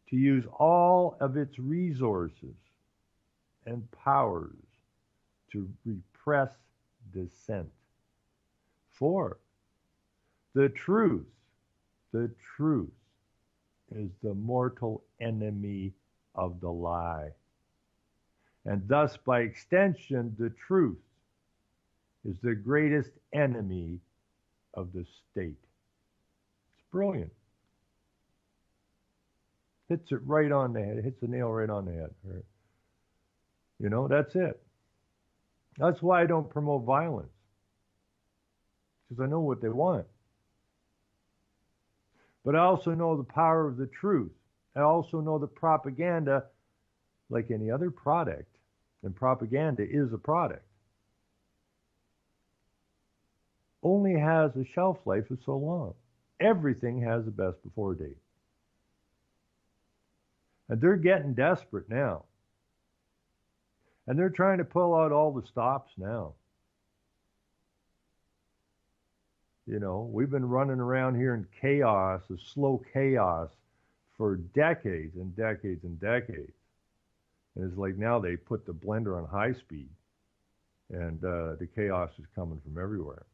to use all of its resources and powers to repress dissent. For the truth is the mortal enemy of the lie. And thus, by extension, the truth is the greatest enemy of the state. It's brilliant. Hits it right on the head. Hits the nail right on the head. Right? You know, that's it. That's why I don't promote violence. Because I know what they want. But I also know the power of the truth. I also know that propaganda, like any other product, and propaganda is a product, only has a shelf life of so long. Everything has a best before date. And they're getting desperate now. And they're trying to pull out all the stops now. You know, we've been running around here in chaos, a slow chaos, for decades and decades and decades. And it's like now they put the blender on high speed, and the chaos is coming from everywhere.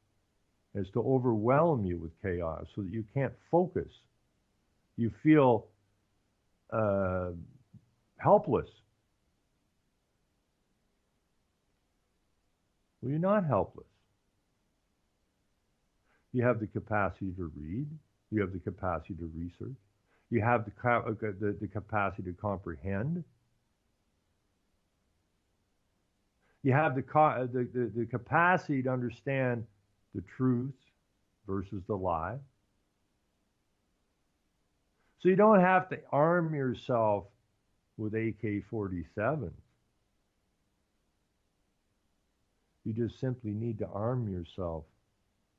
And it's to overwhelm you with chaos so that you can't focus. You feel helpless. Well, you're not helpless. You have the capacity to read. You have the capacity to research. You have the capacity to comprehend. You have the capacity to understand the truth versus the lie. So you don't have to arm yourself with AK-47s. You just simply need to arm yourself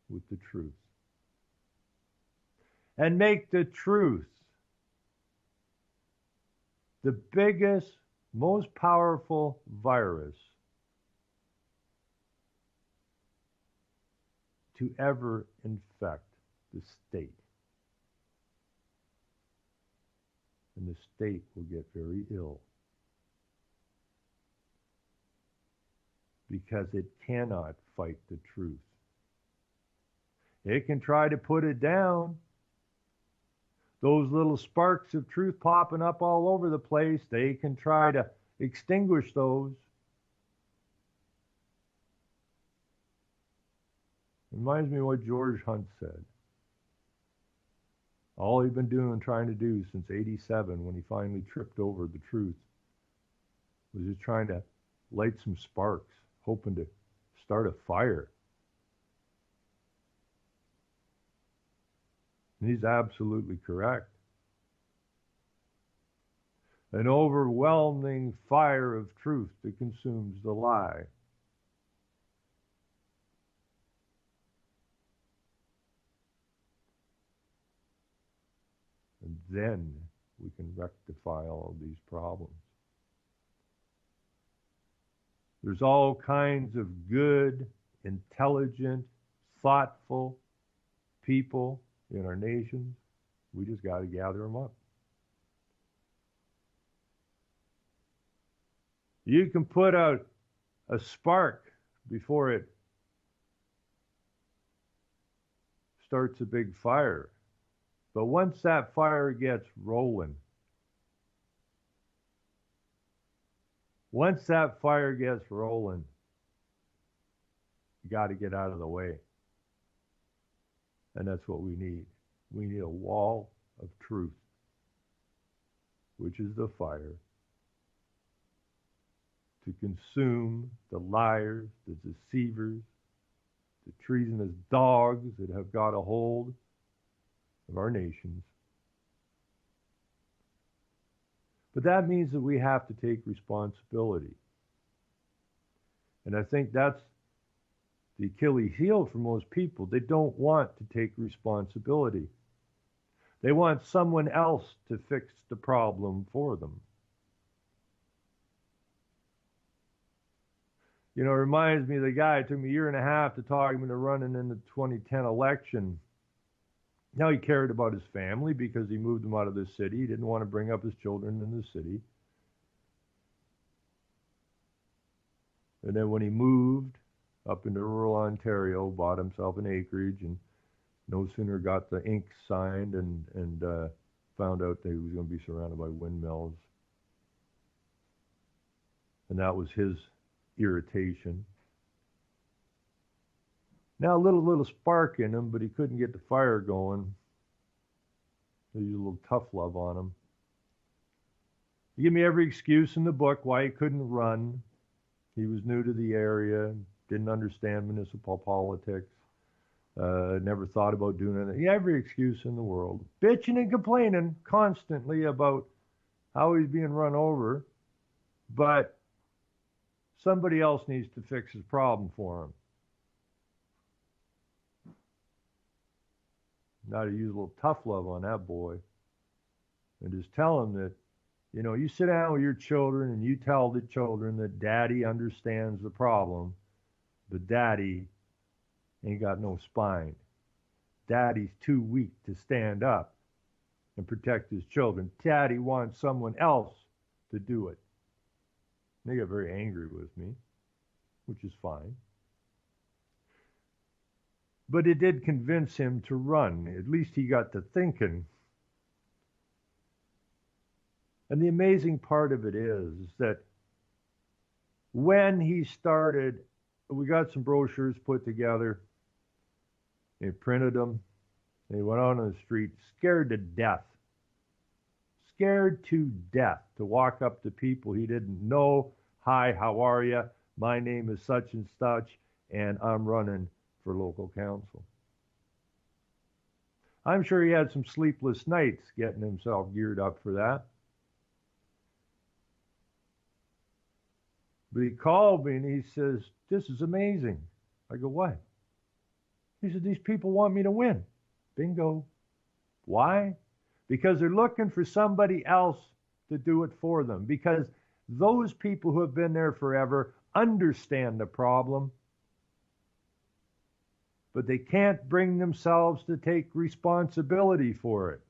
with the truth. And make the truth the biggest, most powerful virus to ever infect the state. And the state will get very ill. Because it cannot fight the truth. It can try to put it down. Those little sparks of truth popping up all over the place, they can try to extinguish those. Reminds me of what George Hunt said. All he'd been trying to do since '87, when he finally tripped over the truth, was just trying to light some sparks, hoping to start a fire. And he's absolutely correct. An overwhelming fire of truth that consumes the lie. And then we can rectify all of these problems. There's all kinds of good, intelligent, thoughtful people in our nations. We just got to gather them up. You can put out a spark before it starts a big fire. But once that fire gets rolling, you got to get out of the way. And that's what we need. We need a wall of truth, which is the fire, to consume the liars, the deceivers, the treasonous dogs that have got a hold of our nations. But that means that we have to take responsibility. And I think that's the Achilles heel for most people. They don't want to take responsibility. They want someone else to fix the problem for them. You know, it reminds me of the guy. It took me a year and a half to talk him into running in the 2010 election. Now, he cared about his family because he moved them out of the city. He didn't want to bring up his children in the city. And then when he moved up into rural Ontario, bought himself an acreage, and no sooner got the ink signed and found out that he was going to be surrounded by windmills. And that was his irritation. Now, a little spark in him, but he couldn't get the fire going. They used a little tough love on him. He gave me every excuse in the book why he couldn't run. He was new to the area, didn't understand municipal politics, never thought about doing it. He had every excuse in the world. Bitching and complaining constantly about how he's being run over, but somebody else needs to fix his problem for him. Now to use a little tough love on that boy and just tell him that, you know, you sit down with your children and you tell the children that daddy understands the problem, but daddy ain't got no spine. Daddy's too weak to stand up and protect his children. Daddy wants someone else to do it. They got very angry with me, which is fine. But it did convince him to run. At least he got to thinking. And the amazing part of it is that when he started, we got some brochures put together. They printed them. They went out on the street, scared to death. Scared to death to walk up to people he didn't know. Hi, how are you? My name is such and such, and I'm running for local council. I'm sure he had some sleepless nights getting himself geared up for that. But he called me and he says, this is amazing. I go, what? He said, these people want me to win. Bingo. Why? Because they're looking for somebody else to do it for them. Because those people who have been there forever understand the problem, but they can't bring themselves to take responsibility for it.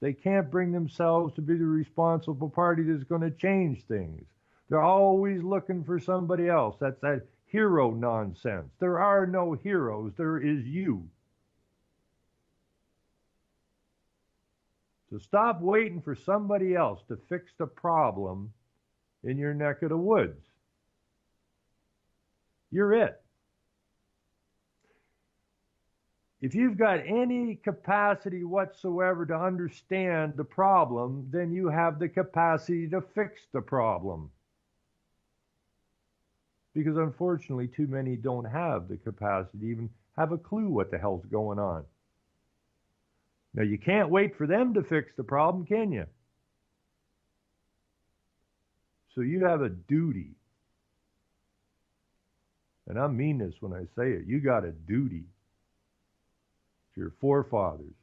They can't bring themselves to be the responsible party that's going to change things. They're always looking for somebody else. That's that hero nonsense. There are no heroes. There is you. So stop waiting for somebody else to fix the problem in your neck of the woods. You're it. If you've got any capacity whatsoever to understand the problem, then you have the capacity to fix the problem. Because unfortunately, too many don't have the capacity to even have a clue what the hell's going on. Now, you can't wait for them to fix the problem, can you? So you have a duty. And I mean this when I say it. You got a duty to your forefathers.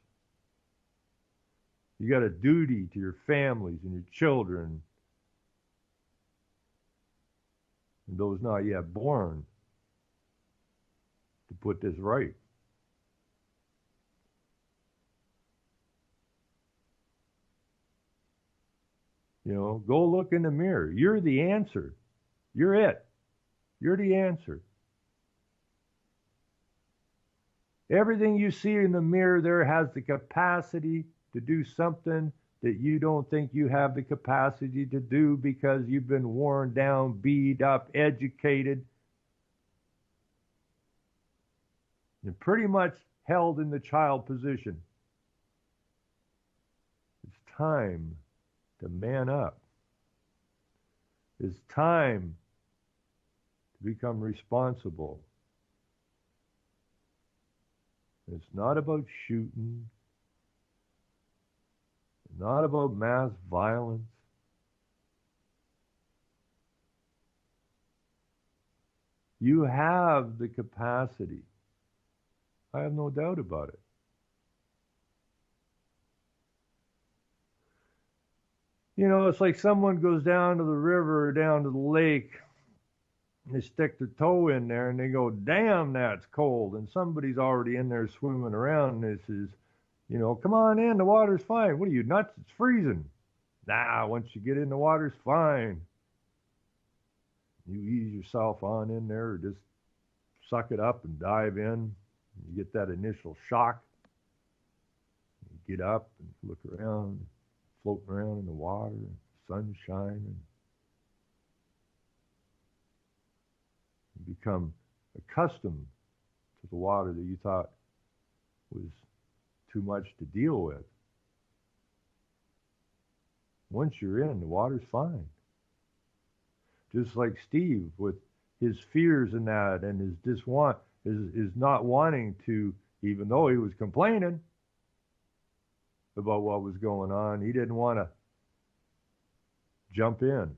You got a duty to your families and your children and those not yet born to put this right. You know, go look in the mirror. You're the answer. You're it. You're the answer. Everything you see in the mirror there has the capacity to do something that you don't think you have the capacity to do because you've been worn down, beat up, educated, and pretty much held in the child position. It's time to man up. It's time to become responsible. It's not about shooting. It's not about mass violence. You have the capacity. I have no doubt about it. You know, it's like someone goes down to the river or down to the lake, and they stick their toe in there and they go, damn, that's cold. And somebody's already in there swimming around and they says, you know, come on in, the water's fine. What are you, nuts? It's freezing. Nah, once you get in the water's fine. You ease yourself on in there or just suck it up and dive in. You get that initial shock. You get up and look around, floating around in the water, sunshine, and you become accustomed to the water that you thought was too much to deal with. Once you're in, the water's fine. Just like Steve with his fears and that, and his not wanting to, even though he was complaining about what was going on, he didn't want to jump in.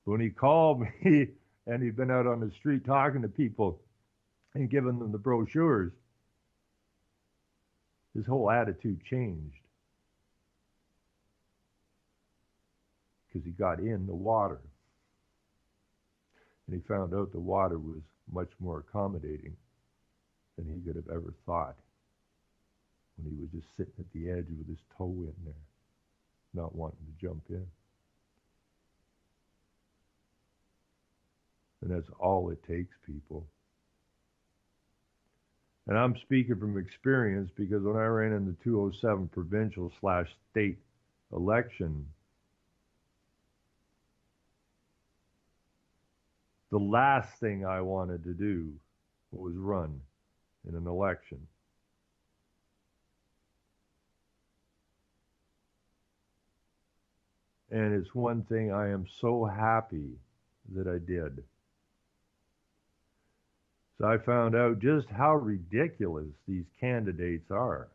When he called me and he'd been out on the street talking to people and giving them the brochures, his whole attitude changed because he got in the water. And he found out the water was much more accommodating than he could have ever thought when he was just sitting at the edge with his toe in there, not wanting to jump in. And that's all it takes, people. And I'm speaking from experience because when I ran in the 207 provincial/state election, the last thing I wanted to do was run in an election. And it's one thing I am so happy that I did. So I found out just how ridiculous these candidates are.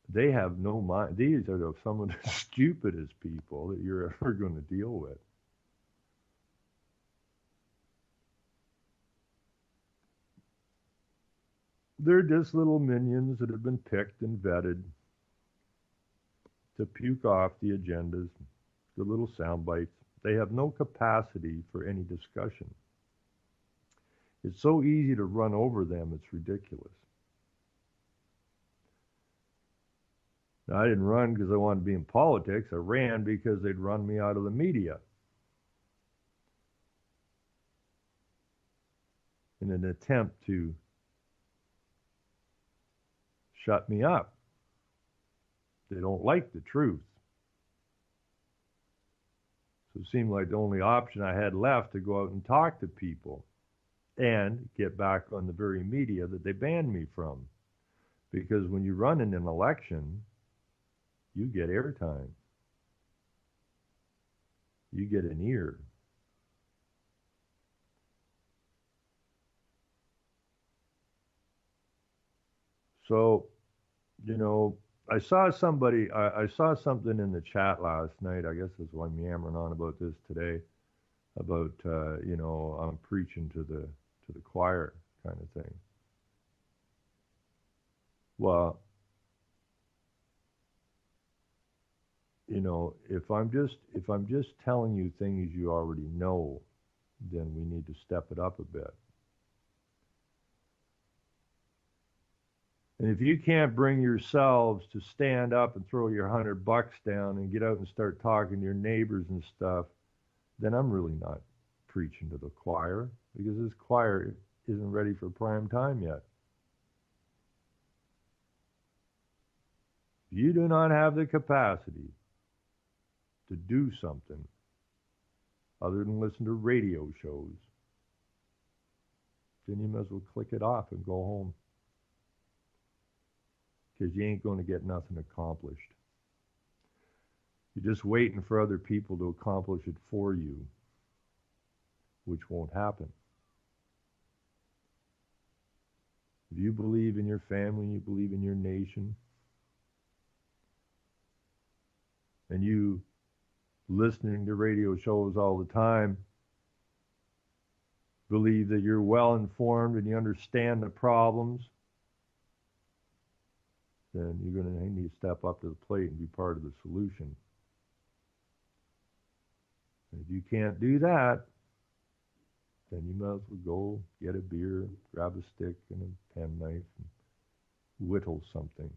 They have no mind. These are some of the stupidest people that you're ever going to deal with. They're just little minions that have been picked and vetted to puke off the agendas, the little sound bites. They have no capacity for any discussion. It's so easy to run over them, it's ridiculous. Now, I didn't run because I wanted to be in politics. I ran because they'd run me out of the media in an attempt to shut me up. They don't like the truth. So it seemed like the only option I had left to go out and talk to people and get back on the very media that they banned me from. Because when you run in an election, you get airtime. You get an ear. So, you know, I saw something in the chat last night. I guess that's why I'm yammering on about this today, about you know, I'm preaching to the choir kind of thing. Well, you know, if I'm just telling you things you already know, then we need to step it up a bit. And if you can't bring yourselves to stand up and throw your $100 down and get out and start talking to your neighbors and stuff, then I'm really not preaching to the choir, because this choir isn't ready for prime time yet. If you do not have the capacity to do something other than listen to radio shows, then you might as well click it off and go home. Because you ain't going to get nothing accomplished. You're just waiting for other people to accomplish it for you, which won't happen. If you believe in your family, you believe in your nation, and you listening to radio shows all the time, believe that you're well informed and you understand the problems, then you're going to need to step up to the plate and be part of the solution. And if you can't do that, then you might as well go get a beer, grab a stick and a penknife, and whittle something.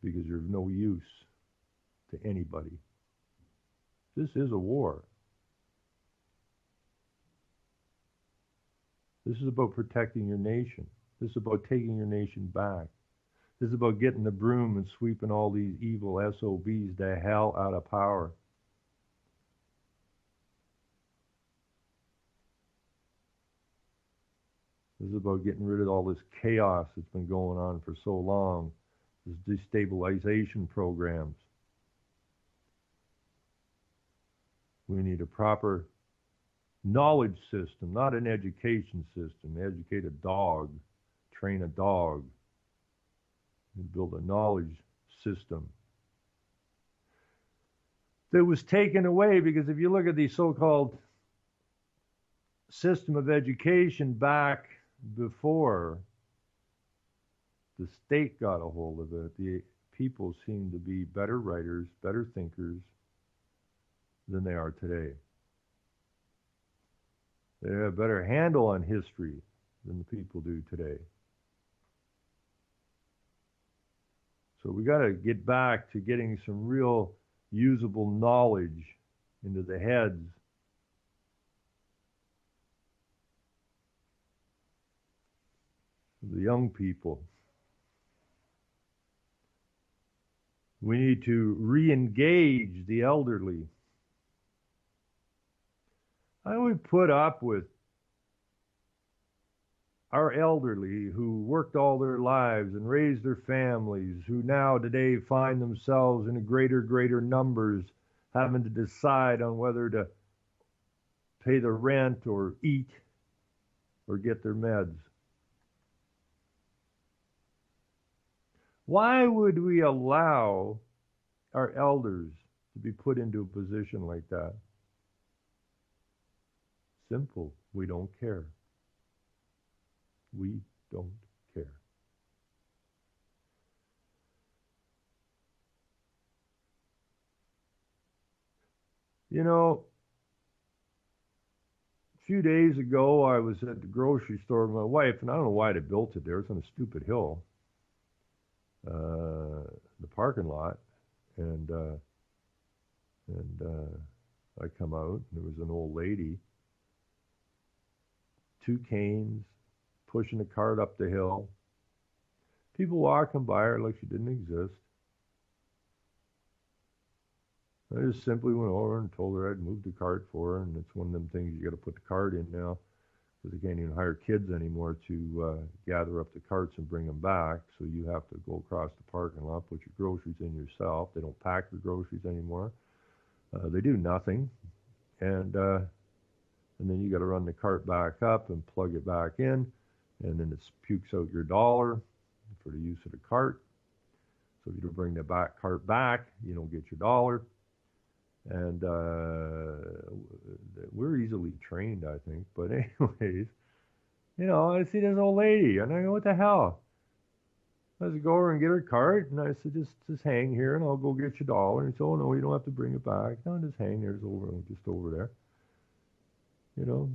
Because you're of no use to anybody. This is a war. This is about protecting your nation. This is about taking your nation back. This is about getting the broom and sweeping all these evil SOBs the hell out of power This is about getting rid of all this chaos that's been going on for so long, these destabilization programs. We need a proper knowledge system, not an education system. Educate a dog, train a dog, and build a knowledge system that was taken away, because if you look at the so-called system of education back before the state got a hold of it, the people seemed to be better writers, better thinkers than they are today. They have a better handle on history than the people do today. So we got to get back to getting some real usable knowledge into the heads of the young people. We need to re-engage the elderly. I would put up with our elderly who worked all their lives and raised their families, who now today find themselves in greater numbers having to decide on whether to pay the rent or eat or get their meds. Why would we allow our elders to be put into a position like that? Simple. We don't care. We don't care. You know, a few days ago I was at the grocery store with my wife, and I don't know why they built it there. It's on a stupid hill, the parking lot, and I come out, and there was an old lady, 2 canes, pushing a cart up the hill. People walking by her like she didn't exist. I just simply went over and told her I'd moved the cart for her, and it's one of them things you got to put the cart in now, because they can't even hire kids anymore to gather up the carts and bring them back. So you have to go across the parking lot, put your groceries in yourself. They don't pack the groceries anymore. They do nothing, and then you got to run the cart back up and plug it back in, and then it pukes out your $1 for the use of the cart. So if you don't bring the cart back, you don't get your $1. And we're easily trained, I think. But anyways, you know, I see this old lady, and I go, what the hell? I said, go over and get her cart, and I said, just hang here, and I'll go get your $1. And he said, oh, no, you don't have to bring it back. No, just hang there, just over there. You know,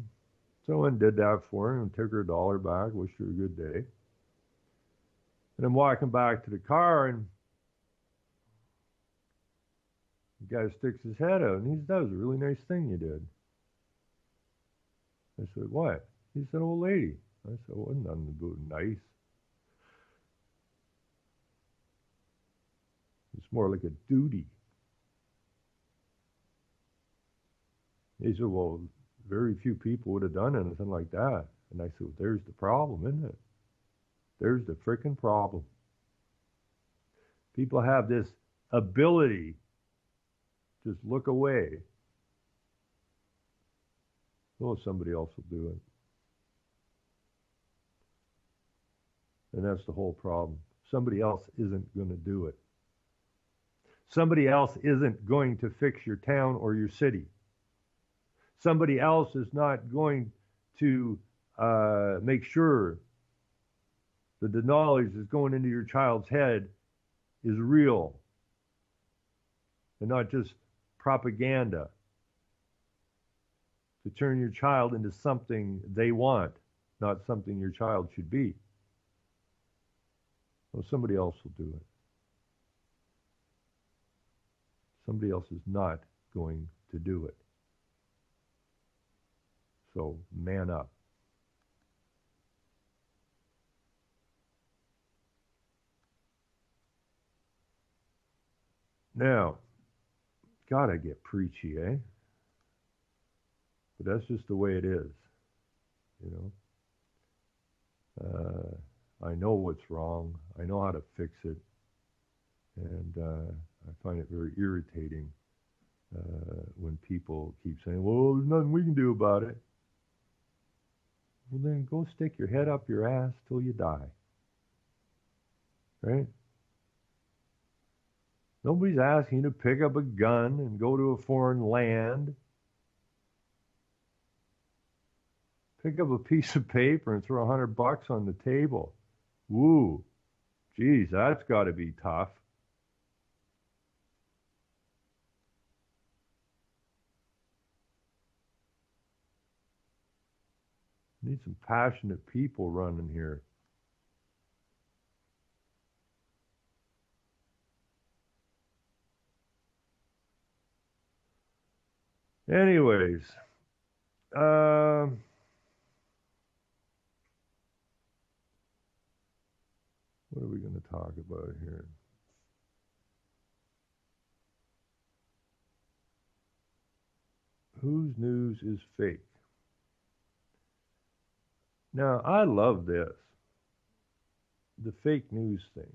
so I went and did that for her and took her $1 back, wished her a good day. And I'm walking back to the car, and the guy sticks his head out, and he said, that was a really nice thing you did. I said, what? He said, old lady. I said, well, nothing about nice. It's more like a duty. He said, well, very few people would have done anything like that. And I said, well, there's the problem, isn't it? There's the frickin' problem. People have this ability to just look away. Oh, somebody else will do it. And that's the whole problem. Somebody else isn't going to do it. Somebody else isn't going to fix your town or your city. Somebody else is not going to make sure that the knowledge that's going into your child's head is real and not just propaganda to turn your child into something they want, not something your child should be. Well, somebody else will do it. Somebody else is not going to do it. So man up. Now, God, I get preachy, eh? But that's just the way it is, you know. I know what's wrong. I know how to fix it. And I find it very irritating when people keep saying, well, there's nothing we can do about it. Well, then go stick your head up your ass till you die. Right? Nobody's asking you to pick up a gun and go to a foreign land. Pick up a piece of paper and throw $100 on the table. Woo. Geez, that's got to be tough. Need some passionate people running here. Anyways, what are we going to talk about here? Whose news is fake? Now, I love this. The fake news thing.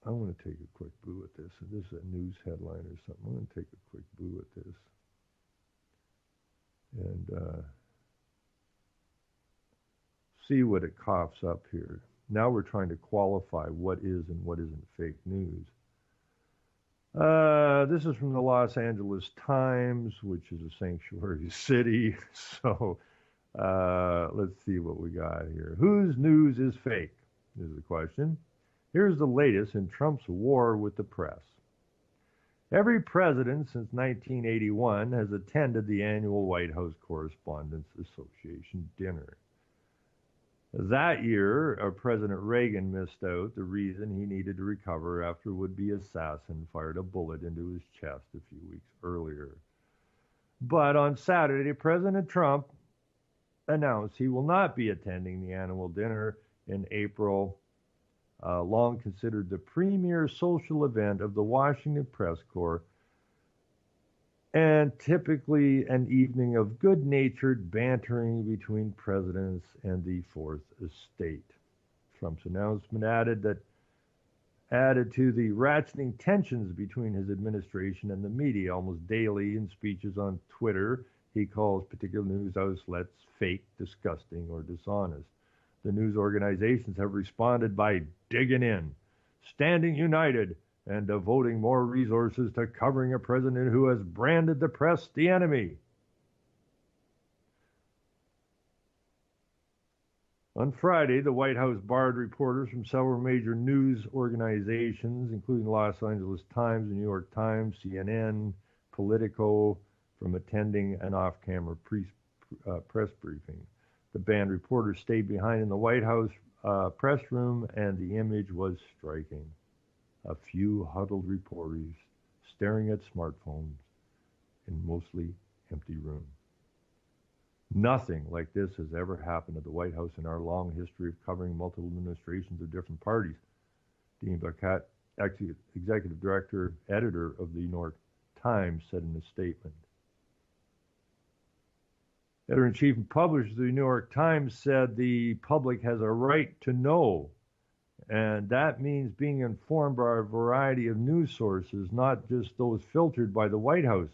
I'm going to take a quick boo at this. If this is a news headline or something, I'm going to take a quick boo at this. And see what it coughs up here. Now we're trying to qualify what is and what isn't fake news. This is from the Los Angeles Times, which is a sanctuary city. So let's see what we got here. Whose news is fake is the question. Here's the latest in Trump's war with the press. Every president since 1981 has attended the annual White House Correspondents Association dinner. That year, President Reagan missed out, the reason he needed to recover after a would-be assassin fired a bullet into his chest a few weeks earlier. But on Saturday, President Trump announced he will not be attending the annual dinner in April, long considered the premier social event of the Washington Press Corps, and typically an evening of good-natured bantering between presidents and the Fourth Estate. Trump's announcement added to the ratcheting tensions between his administration and the media almost daily in speeches on Twitter. He calls particular news outlets fake, disgusting, or dishonest. The news organizations have responded by digging in, standing united, and devoting more resources to covering a president who has branded the press the enemy. On Friday, the White House barred reporters from several major news organizations, including the Los Angeles Times, the New York Times, CNN, Politico, from attending an off-camera press briefing. The banned reporters stayed behind in the White House press room, and the image was striking. A few huddled reporters staring at smartphones in mostly empty room. Nothing like this has ever happened at the White House in our long history of covering multiple administrations of different parties. Dean Baquet, executive director, editor of the New York Times, said in a statement. Editor-in-chief and publisher of the New York Times said the public has a right to know, and that means being informed by a variety of news sources, not just those filtered by the White House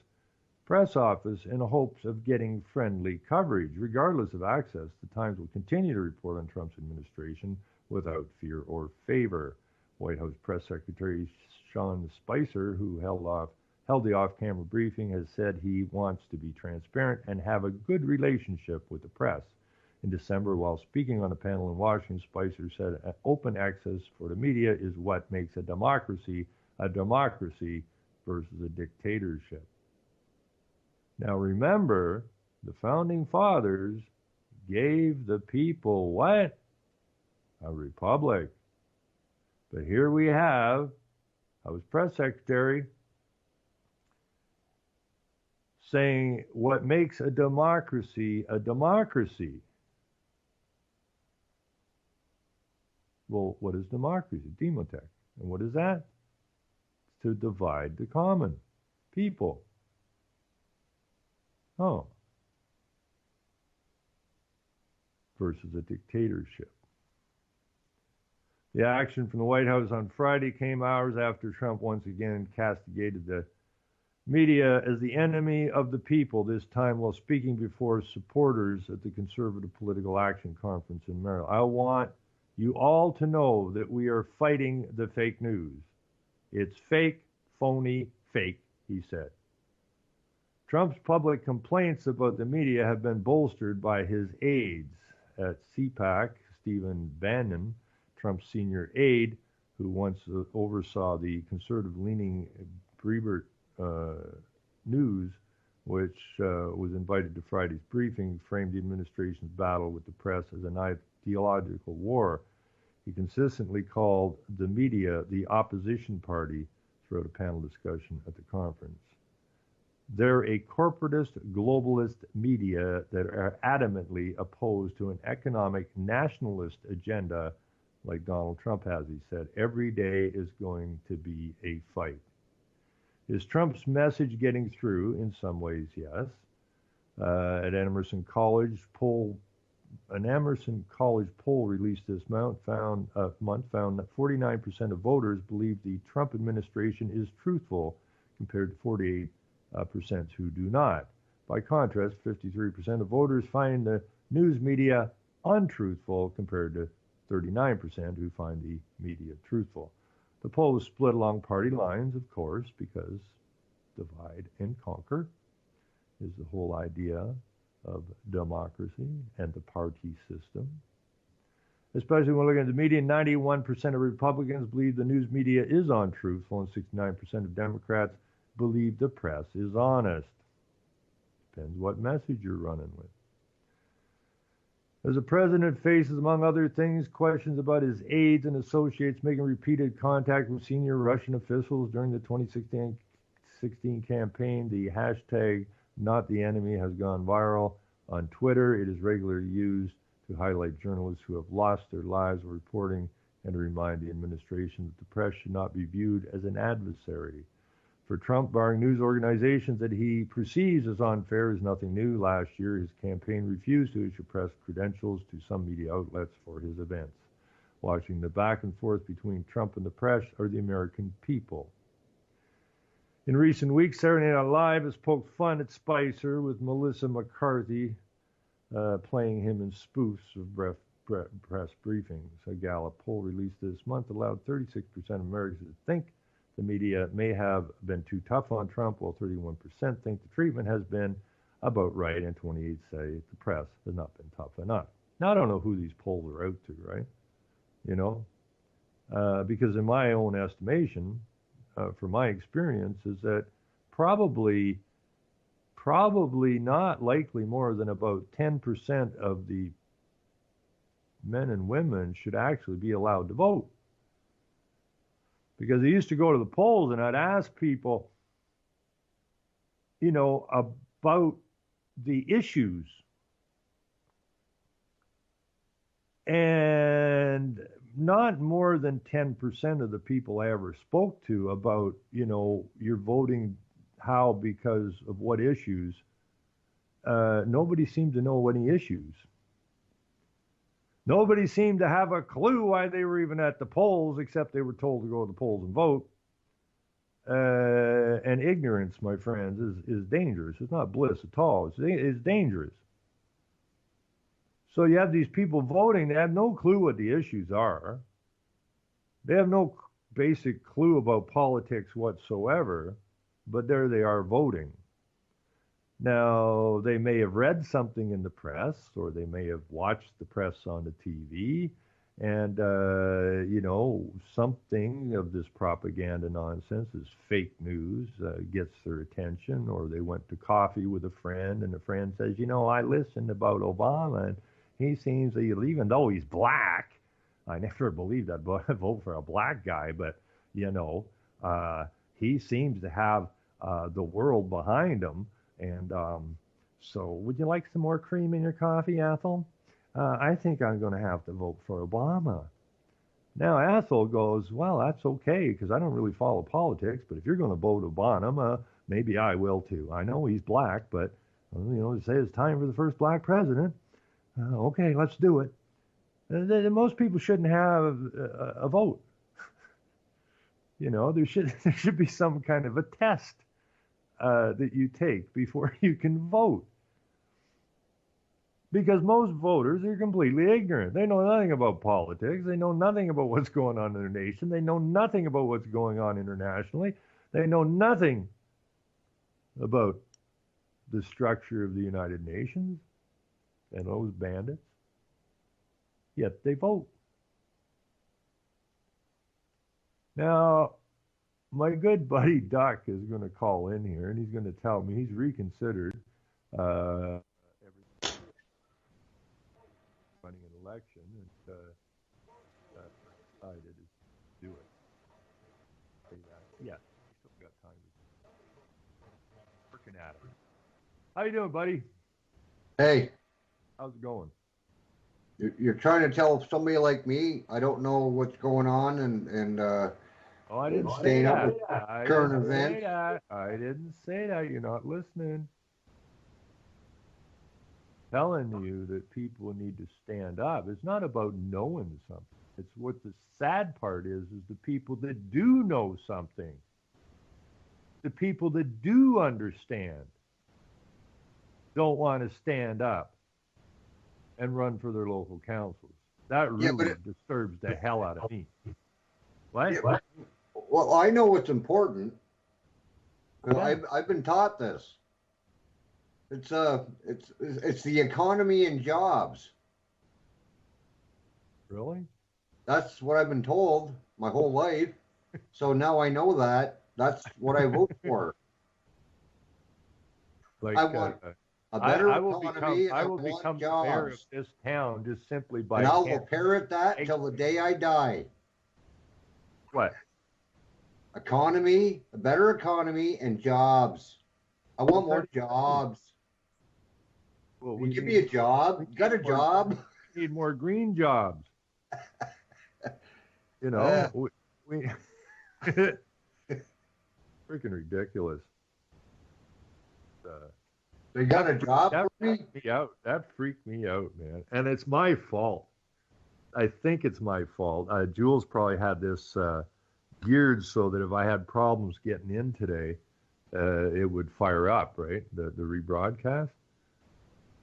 press office in hopes of getting friendly coverage. Regardless of access, the Times will continue to report on Trump's administration without fear or favor. White House Press Secretary Sean Spicer, who held the off-camera briefing, has said he wants to be transparent and have a good relationship with the press. In December, while speaking on a panel in Washington, Spicer said open access for the media is what makes a democracy versus a dictatorship. Now remember, the Founding Fathers gave the people what? A republic. But here we have, I was press secretary, saying what makes a democracy a democracy. Well, what is democracy? Demotech. And what is that? It's to divide the common people. Oh. versus a dictatorship. The action from the White House on Friday came hours after Trump once again castigated the media as the enemy of the people, this time while speaking before supporters at the Conservative Political Action Conference in Maryland. I want you all to know that we are fighting the fake news. It's fake, phony, fake, he said. Trump's public complaints about the media have been bolstered by his aides. At CPAC, Stephen Bannon, Trump's senior aide, who once oversaw the conservative-leaning Breitbart News, which was invited to Friday's briefing, framed the administration's battle with the press as an ideological war. He consistently called the media the opposition party throughout a panel discussion at the conference. They're a corporatist, globalist media that are adamantly opposed to an economic nationalist agenda like Donald Trump has, he said. Every day is going to be a fight. Is Trump's message getting through? In some ways, yes. An Emerson College poll released this month found that 49% of voters believe the Trump administration is truthful, compared to 48% who do not. By contrast, 53% of voters find the news media untruthful, compared to 39% who find the media truthful. The poll was split along party lines, of course, because divide and conquer is the whole idea of democracy and the party system. Especially when looking at the media, 91% of Republicans believe the news media is untruthful, and 69% of Democrats believe the press is honest. Depends what message you're running with. As the president faces, among other things, questions about his aides and associates making repeated contact with senior Russian officials during the 2016 campaign, the hashtag #NotTheEnemy has gone viral on Twitter. It is regularly used to highlight journalists who have lost their lives while reporting and to remind the administration that the press should not be viewed as an adversary. For Trump, barring news organizations that he perceives as unfair is nothing new. Last year, his campaign refused to issue press credentials to some media outlets for his events. Watching the back and forth between Trump and the press are the American people. In recent weeks, Saturday Night Live has poked fun at Spicer, with Melissa McCarthy playing him in spoofs of press briefings. A Gallup poll released this month allowed 36% of Americans to think the media may have been too tough on Trump, while 31% think the treatment has been about right, and 28% say the press has not been tough enough. Now, I don't know who these polls are out to, right? Because in my own estimation, from my experience, is that probably not likely more than about 10% of the men and women should actually be allowed to vote. Because I used to go to the polls and I'd ask people, about the issues. And not more than 10% of the people I ever spoke to about, you're voting how because of what issues. Nobody seemed to know any issues. Nobody seemed to have a clue why they were even at the polls, except they were told to go to the polls and vote. And ignorance, my friends, is dangerous. It's not bliss at all. It's dangerous. So you have these people voting. They have no clue what the issues are. They have no basic clue about politics whatsoever, but there they are voting. Now, they may have read something in the press, or they may have watched the press on the TV, and, something of this propaganda nonsense, this fake news, gets their attention, or they went to coffee with a friend, and the friend says, I listened about Obama, and he seems that even though he's black, I never believed I'd vote for a black guy, but, he seems to have the world behind him. And so would you like some more cream in your coffee, Ethel? I think I'm going to have to vote for Obama. Now, Ethel goes, well, that's okay, because I don't really follow politics, but if you're going to vote Obama, maybe I will too. I know he's black, but, they say it's time for the first black president. Okay, let's do it. Most people shouldn't have a vote. There should there should be some kind of a test that you take before you can vote. Because most voters are completely ignorant. They know nothing about politics. They know nothing about what's going on in their nation. They know nothing about what's going on internationally. They know nothing about the structure of the United Nations and those bandits. Yet they vote. Now, my good buddy Duck is going to call in here, and he's going to tell me he's reconsidered running an election, and decided to do it. Yeah, we still got time. Working at it. How you doing, buddy? Hey, How's it going? you're trying to tell somebody like me I don't know what's going on and Oh, I didn't say staying up that. with current events. I didn't say that. You're not listening. Telling you that people need to stand up. It's not about knowing something. It's what the sad part is the people that do know something. The people that do understand don't want to stand up and run for their local councils. That really disturbs the hell out of me. What? Yeah, well, I know what's important because I've been taught this. It's the economy and jobs. Really? That's what I've been told my whole life. So now I know that. That's what I vote for. Like, I want a better economy. I will become the mayor of this town just simply by. And I will parrot that till the day I die. What? Economy, a better economy, and jobs. I want more jobs. Well, Will you give me a job? You got a job? We need more green jobs. We freaking ridiculous. They got a job That for me? freaked me out. That freaked me out, man. And it's my fault. I think it's my fault. Jules probably had this geared so that if I had problems getting in today, it would fire up, right? The rebroadcast.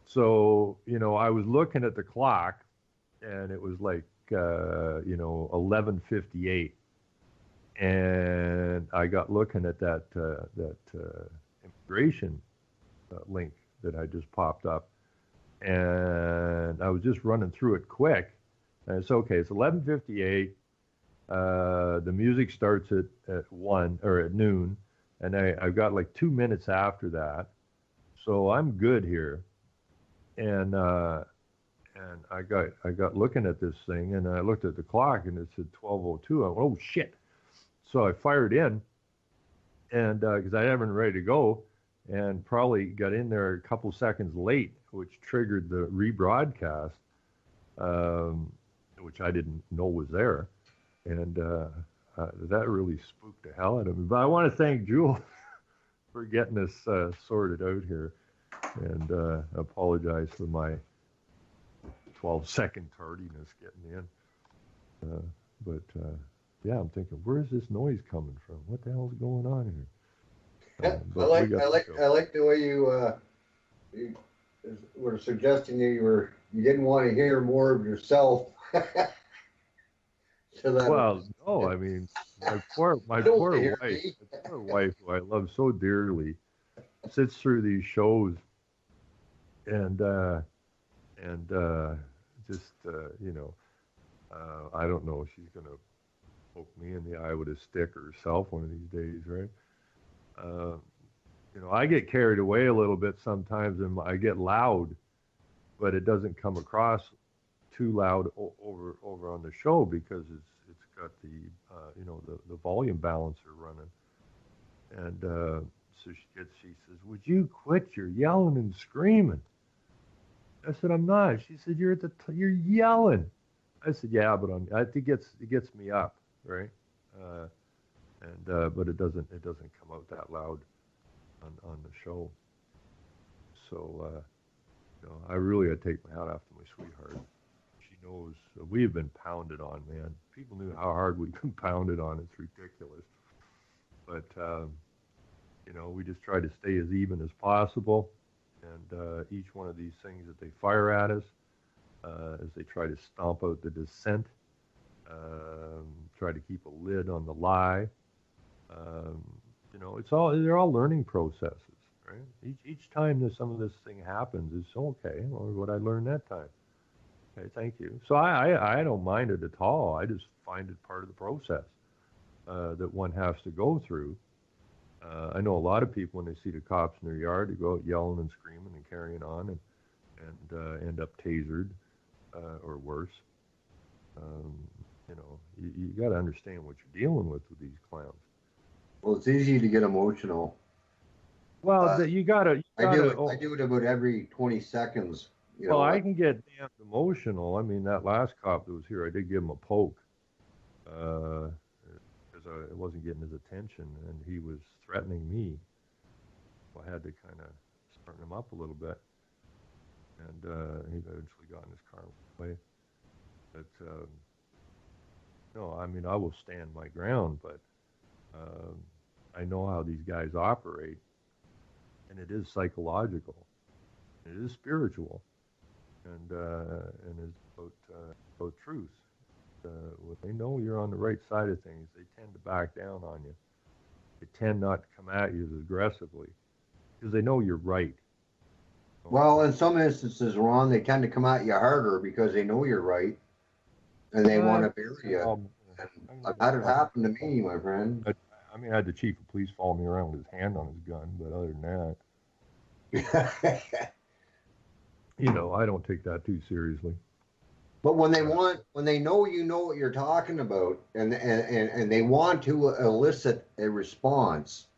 So, I was looking at the clock and it was like, 11:58. And I got looking at that immigration link that I just popped up. And I was just running through it quick. And it's okay. It's 11:58. The music starts at 1 or at noon. And I've got like 2 minutes after that. So I'm good here. And I got looking at this thing, and I looked at the clock, and it said 12:02. I went, oh shit! So I fired in, and because I haven't ready to go, and probably got in there a couple seconds late, which triggered the rebroadcast, which I didn't know was there, and that really spooked the hell out of me. But I want to thank Jewel for getting us sorted out here. And apologize for my 12-second tardiness getting in. Yeah, I'm thinking, where's this noise coming from? What the hell's going on here? I like the way you were suggesting you didn't want to hear more of yourself. Well, no, I mean, my poor wife, who I love so dearly, sits through these shows and just I don't know if she's gonna poke me in the eye with a stick herself one of these days, right? I get carried away a little bit sometimes, and I get loud, but it doesn't come across too loud over on the show because it's got the the volume balancer running, and so she says, "Would you quit your yelling and screaming?" I said, "I'm not." She said, "You're you're yelling." I said, "Yeah, but I think it gets me up, right?" But it doesn't come out that loud on the show. So You know, I really got to take my hat off to my sweetheart. She knows we have been pounded on, man. People knew how hard we've been pounded on. It's ridiculous. But, you know, we just try to stay as even as possible. And each one of these things that they fire at us, as they try to stomp out the dissent, try to keep a lid on the lie. You know, they're all learning processes, right? Each time that some of this thing happens, it's okay. Well, what I learned that time. Okay, thank you. So I don't mind it at all. I just find it part of the process that one has to go through. I know a lot of people, when they see the cops in their yard, they go out yelling and screaming and carrying on and end up tasered or worse. You know, you got to understand what you're dealing with these clowns. Well, it's easy to get emotional. Well, you gotta. I do it about every 20 seconds. You know, I can get damn emotional. I mean, that last cop that was here, I did give him a poke because I wasn't getting his attention, and he was threatening me. So I had to kind of smarten him up a little bit, and he eventually got in his car away. But no, I mean, I will stand my ground, but I know how these guys operate, and it is psychological, it is spiritual, and it's about truth. When they know you're on the right side of things, they tend to back down on you. They tend not to come at you as aggressively because they know you're right. Well, in some instances, Ron, they tend to come at you harder because they know you're right, and they want to bury you. And I've had it happen to me, my friend. I mean, I had the chief of police follow me around with his hand on his gun, but other than that, you know, I don't take that too seriously. But when they know you know what you're talking about, and they want to elicit a response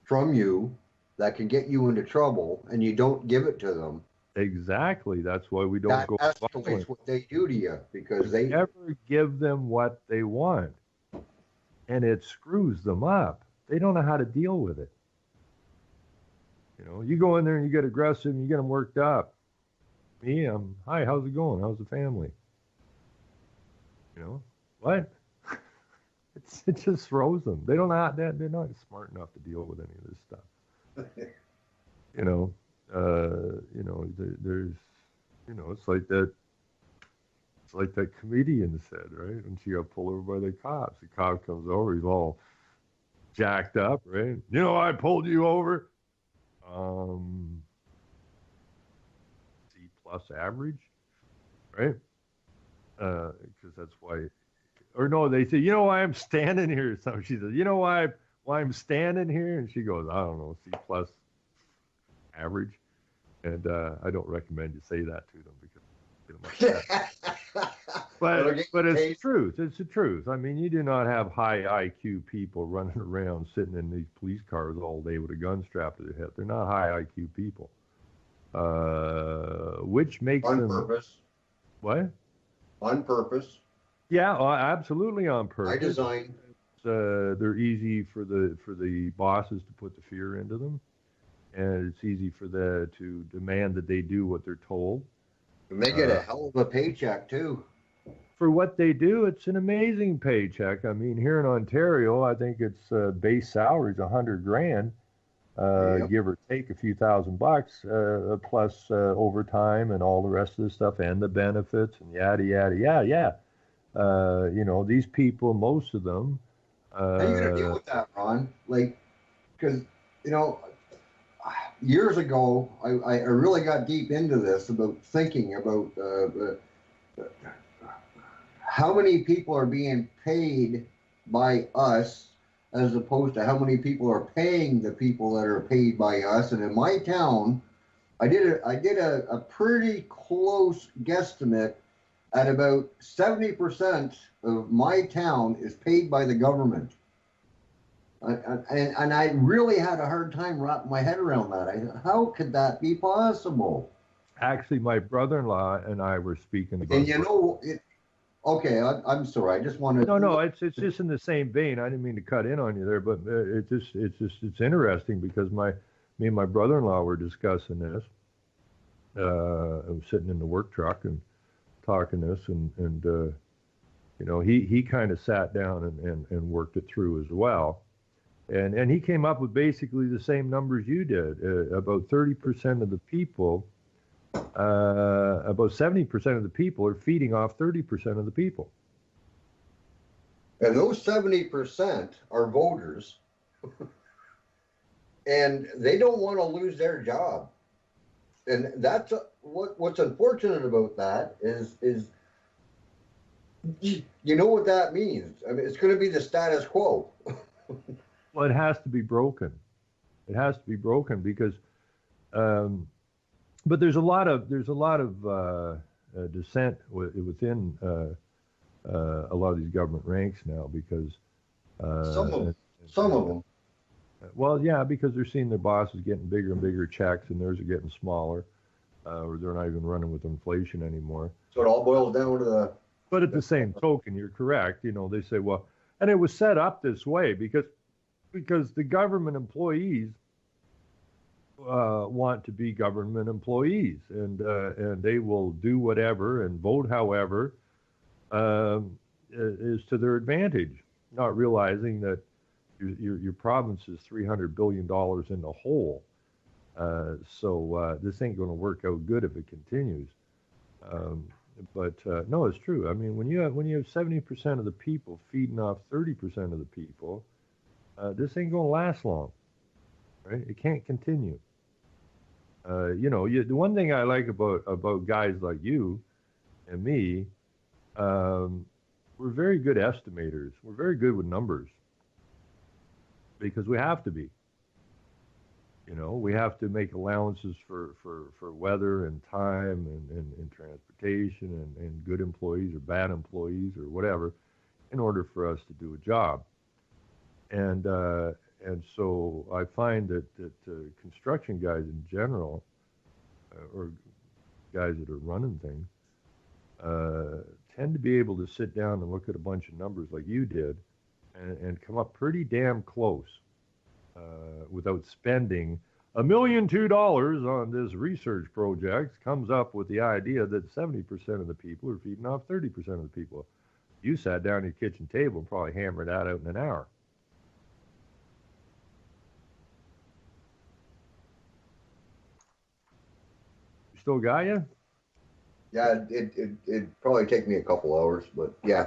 from you that can get you into trouble, and you don't give it to them. Exactly. That's why we don't go. That escalates what they do to you, because they never give them what they want, and it screws them up. They don't know how to deal with it. You know, you go in there and you get aggressive and you get them worked up. Me, hi, how's it going? How's the family? You know, what? It just throws them. They don't know. They're not smart enough to deal with any of this stuff. You know, there's, you know, it's like that. It's like that comedian said, right? When she got pulled over by the cops, the cop comes over, he's all jacked up, right? You know, I pulled you over. C+ average, right? Because that's why, or no, they say, you know why I'm standing here? So she says, you know why I'm standing here? And she goes, I don't know, C+ average. And I don't recommend you say that to them because but it's the truth. It's the truth. I mean, you do not have high IQ people running around sitting in these police cars all day with a gun strapped to their head. They're not high IQ people. Which makes them... On purpose. What? On purpose. Yeah, absolutely on purpose. By design. They're easy for the bosses to put the fear into them, and it's easy for them to demand that they do what they're told. And they get a hell of a paycheck too. For what they do, it's an amazing paycheck. I mean, here in Ontario, I think its base salary is $100,000, yep. Give or take a few $1,000, plus overtime and all the rest of the stuff, and the benefits and yada yada yada. You know, these people, most of them. How are you gonna deal with that, Ron? Like, because you know, years ago, I really got deep into this about thinking about how many people are being paid by us as opposed to how many people are paying the people that are paid by us. And in my town, I did a pretty close guesstimate at about 70% of my town is paid by the government. And I really had a hard time wrapping my head around that. How could that be possible? Actually, my brother-in-law and I were speaking about. And you know, okay, I'm sorry. I just wanted. No, it's just in the same vein. I didn't mean to cut in on you there, but it's interesting because me and my brother-in-law were discussing this, I was sitting in the work truck and talking this, and he kind of sat down and worked it through as well. And he came up with basically the same numbers you did. About 30% of the people, about 70% of the people are feeding off 30% of the people. And those 70% are voters, and they don't want to lose their job. And that's what's unfortunate about that is you know what that means. I mean, it's going to be the status quo. Well, it has to be broken. It has to be broken because, but there's a lot of dissent within a lot of these government ranks now because some of them. Well, yeah, because they're seeing their bosses getting bigger and bigger checks, and theirs are getting smaller, or they're not even running with inflation anymore. So it all boils down to the. But at the same token, you're correct. They say, well, and it was set up this way because the government employees want to be government employees, and they will do whatever and vote however is to their advantage, not realizing that your province is $300 billion in the hole. So this ain't going to work out good if it continues. But no, it's true. I mean, when you have 70% of the people feeding off 30% of the people, this ain't going to last long, right? It can't continue. The one thing I like about guys like you and me, we're very good estimators. We're very good with numbers because we have to be. We have to make allowances for weather and time and transportation and good employees or bad employees or whatever in order for us to do a job. And so I find that construction guys in general, or guys that are running things, tend to be able to sit down and look at a bunch of numbers like you did and come up pretty damn close without spending $1.2 million on this research project. Comes up with the idea that 70% of the people are feeding off 30% of the people. You sat down at your kitchen table and probably hammered that out in an hour. You still got you? Yeah, it'd probably take me a couple hours, but yeah.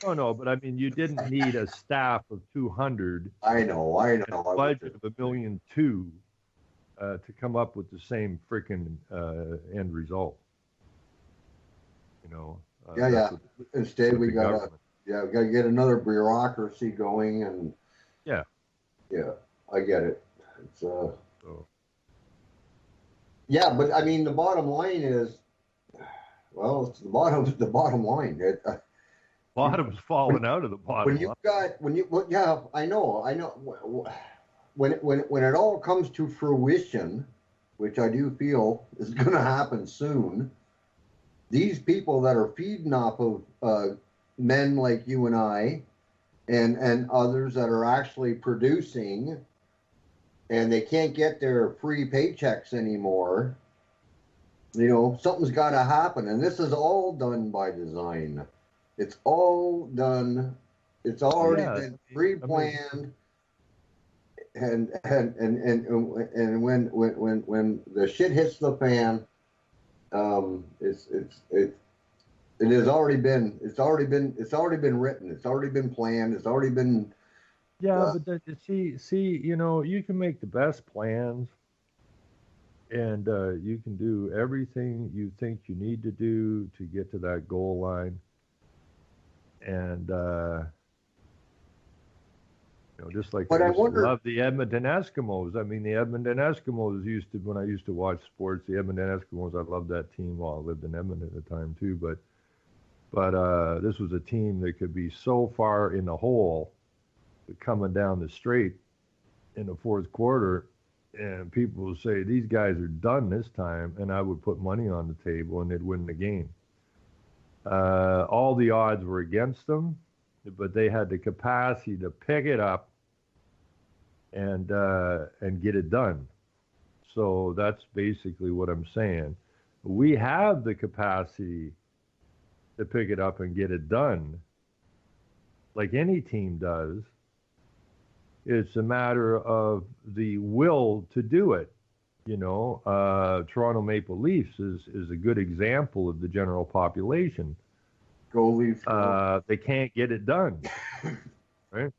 Oh no, but I mean, you didn't need a staff of 200. I know. And a budget of $1.2 million to come up with the same freaking end result. Yeah. Instead, we gotta get another bureaucracy going, and yeah, I get it. It's yeah, but I mean, the bottom line is. Well, it's the bottom line. Bottom's falling out of the bottom. I know. When it all comes to fruition, which I do feel is going to happen soon, these people that are feeding off of men like you and I, and others that are actually producing, and they can't get their free paychecks anymore. Something's got to happen, and this is all done by design. It's all done. It's already been pre-planned, and when the shit hits the fan, it has already been. It's already been written. It's already been planned. It's already been. Yeah, but see, you can make the best plans. And you can do everything you think you need to do to get to that goal line. And, just like I love the Edmonton Eskimos. I mean, the Edmonton Eskimos when I used to watch sports, the Edmonton Eskimos, I loved that team. Well, I lived in Edmonton at the time too. But this was a team that could be so far in the hole coming down the straight in the fourth quarter. And people will say, these guys are done this time, and I would put money on the table and they'd win the game. All the odds were against them, but they had the capacity to pick it up and get it done. So that's basically what I'm saying. We have the capacity to pick it up and get it done, like any team does. It's a matter of the will to do it. Toronto Maple Leafs is a good example of the general population. Go Leafs. They can't get it done, right?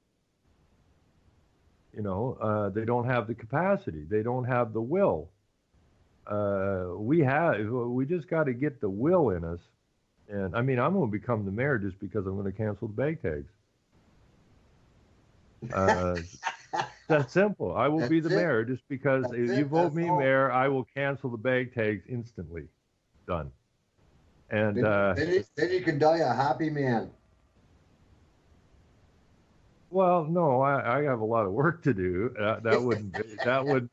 They don't have the capacity. They don't have the will. We just got to get the will in us. And I mean, I'm going to become the mayor just because I'm going to cancel the bag tags. That's simple. I will be the mayor just because if you vote me mayor, I will cancel the bag tags instantly. Done. And then you can die a happy man. Well, no, I have a lot of work to do. That wouldn't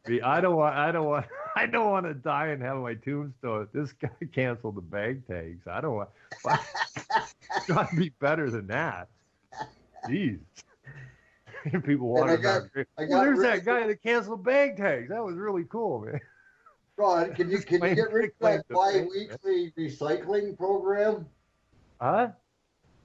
be. I don't want to die and have my tombstone. This guy canceled the bag tags. I don't want. It's got to be better than that. Jeez. People want to. There's that guy that canceled bag tags. That was really cool, man. God, can you get rid of that bi-weekly recycling program? Huh?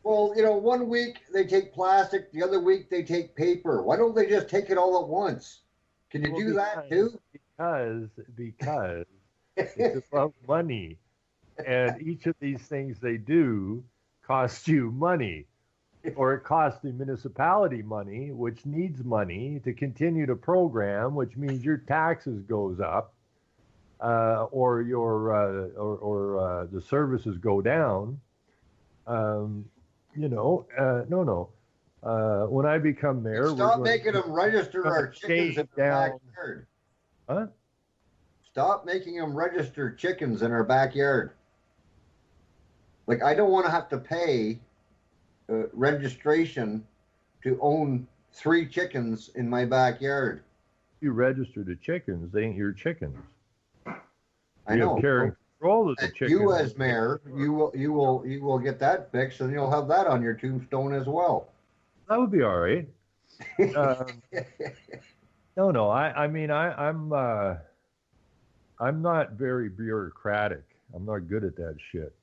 Well, 1 week they take plastic, the other week they take paper. Why don't they just take it all at once? Can you do that too? Because it's about money. And each of these things they do cost you money. Or it costs the municipality money, which needs money to continue to program, which means your taxes goes up, or the services go down. When I become mayor, stop making them register our chickens in our backyard. Huh? Stop making them register chickens in our backyard. Like, I don't want to have to pay registration to own 3 chickens in my backyard. You register the chickens; they ain't your chickens. I know. Have care and control of the chickens. You, as mayor, you will get that fixed, and you'll have that on your tombstone as well. That would be all right. No. I'm not very bureaucratic. I'm not good at that shit,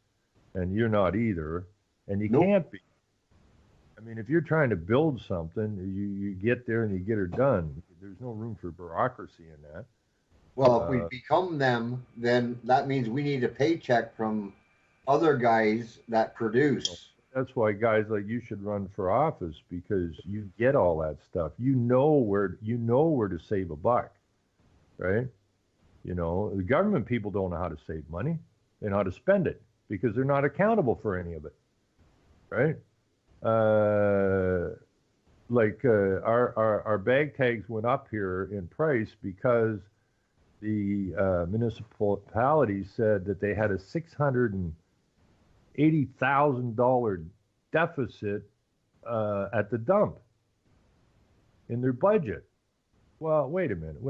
and you're not either, and you can't be. I mean, if you're trying to build something, you get there and you get it done. There's no room for bureaucracy in that. Well, if we become them, then that means we need a paycheck from other guys that produce. That's why guys like you should run for office, because you get all that stuff. You know where to save a buck, right? The government people don't know how to save money. They know how to spend it because they're not accountable for any of it, right? Our bag tags went up here in price because the municipality said that they had a $680,000 deficit at the dump in their budget. Well, wait a minute.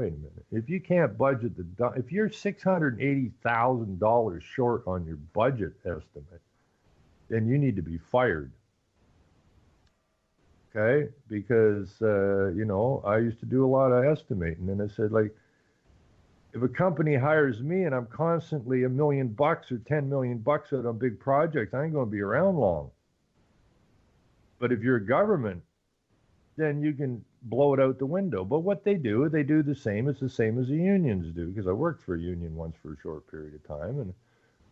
If you can't budget the dump, if you're $680,000 short on your budget estimate, then you need to be fired. Okay? Because, I used to do a lot of estimating, and I said, like, if a company hires me and I'm constantly $1 million or $10 million out on big projects, I ain't going to be around long. But if you're a government, then you can blow it out the window. But what they do the same. It's the same as the unions do, because I worked for a union once for a short period of time, and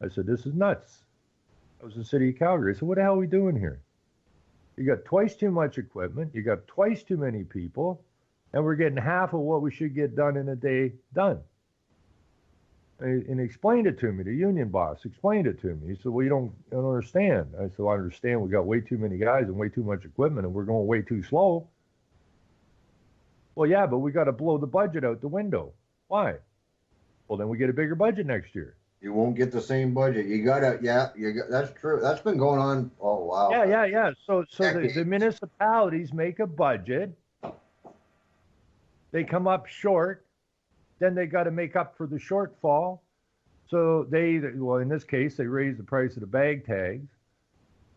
I said, this is nuts. I was in the city of Calgary. I said, what the hell are we doing here? You got twice too much equipment, you got twice too many people, and we're getting half of what we should get done in a day done. And he explained it to me, the union boss explained it to me. He said, well, you don't understand. I said, well, I understand we got way too many guys and way too much equipment and we're going way too slow. Well, yeah, but we got to blow the budget out the window. Why? Well, then we get a bigger budget next year. You won't get the same budget. That's true. That's been going on. Oh, wow. Yeah. So the municipalities make a budget. They come up short. Then they got to make up for the shortfall. So in this case, they raise the price of the bag tags,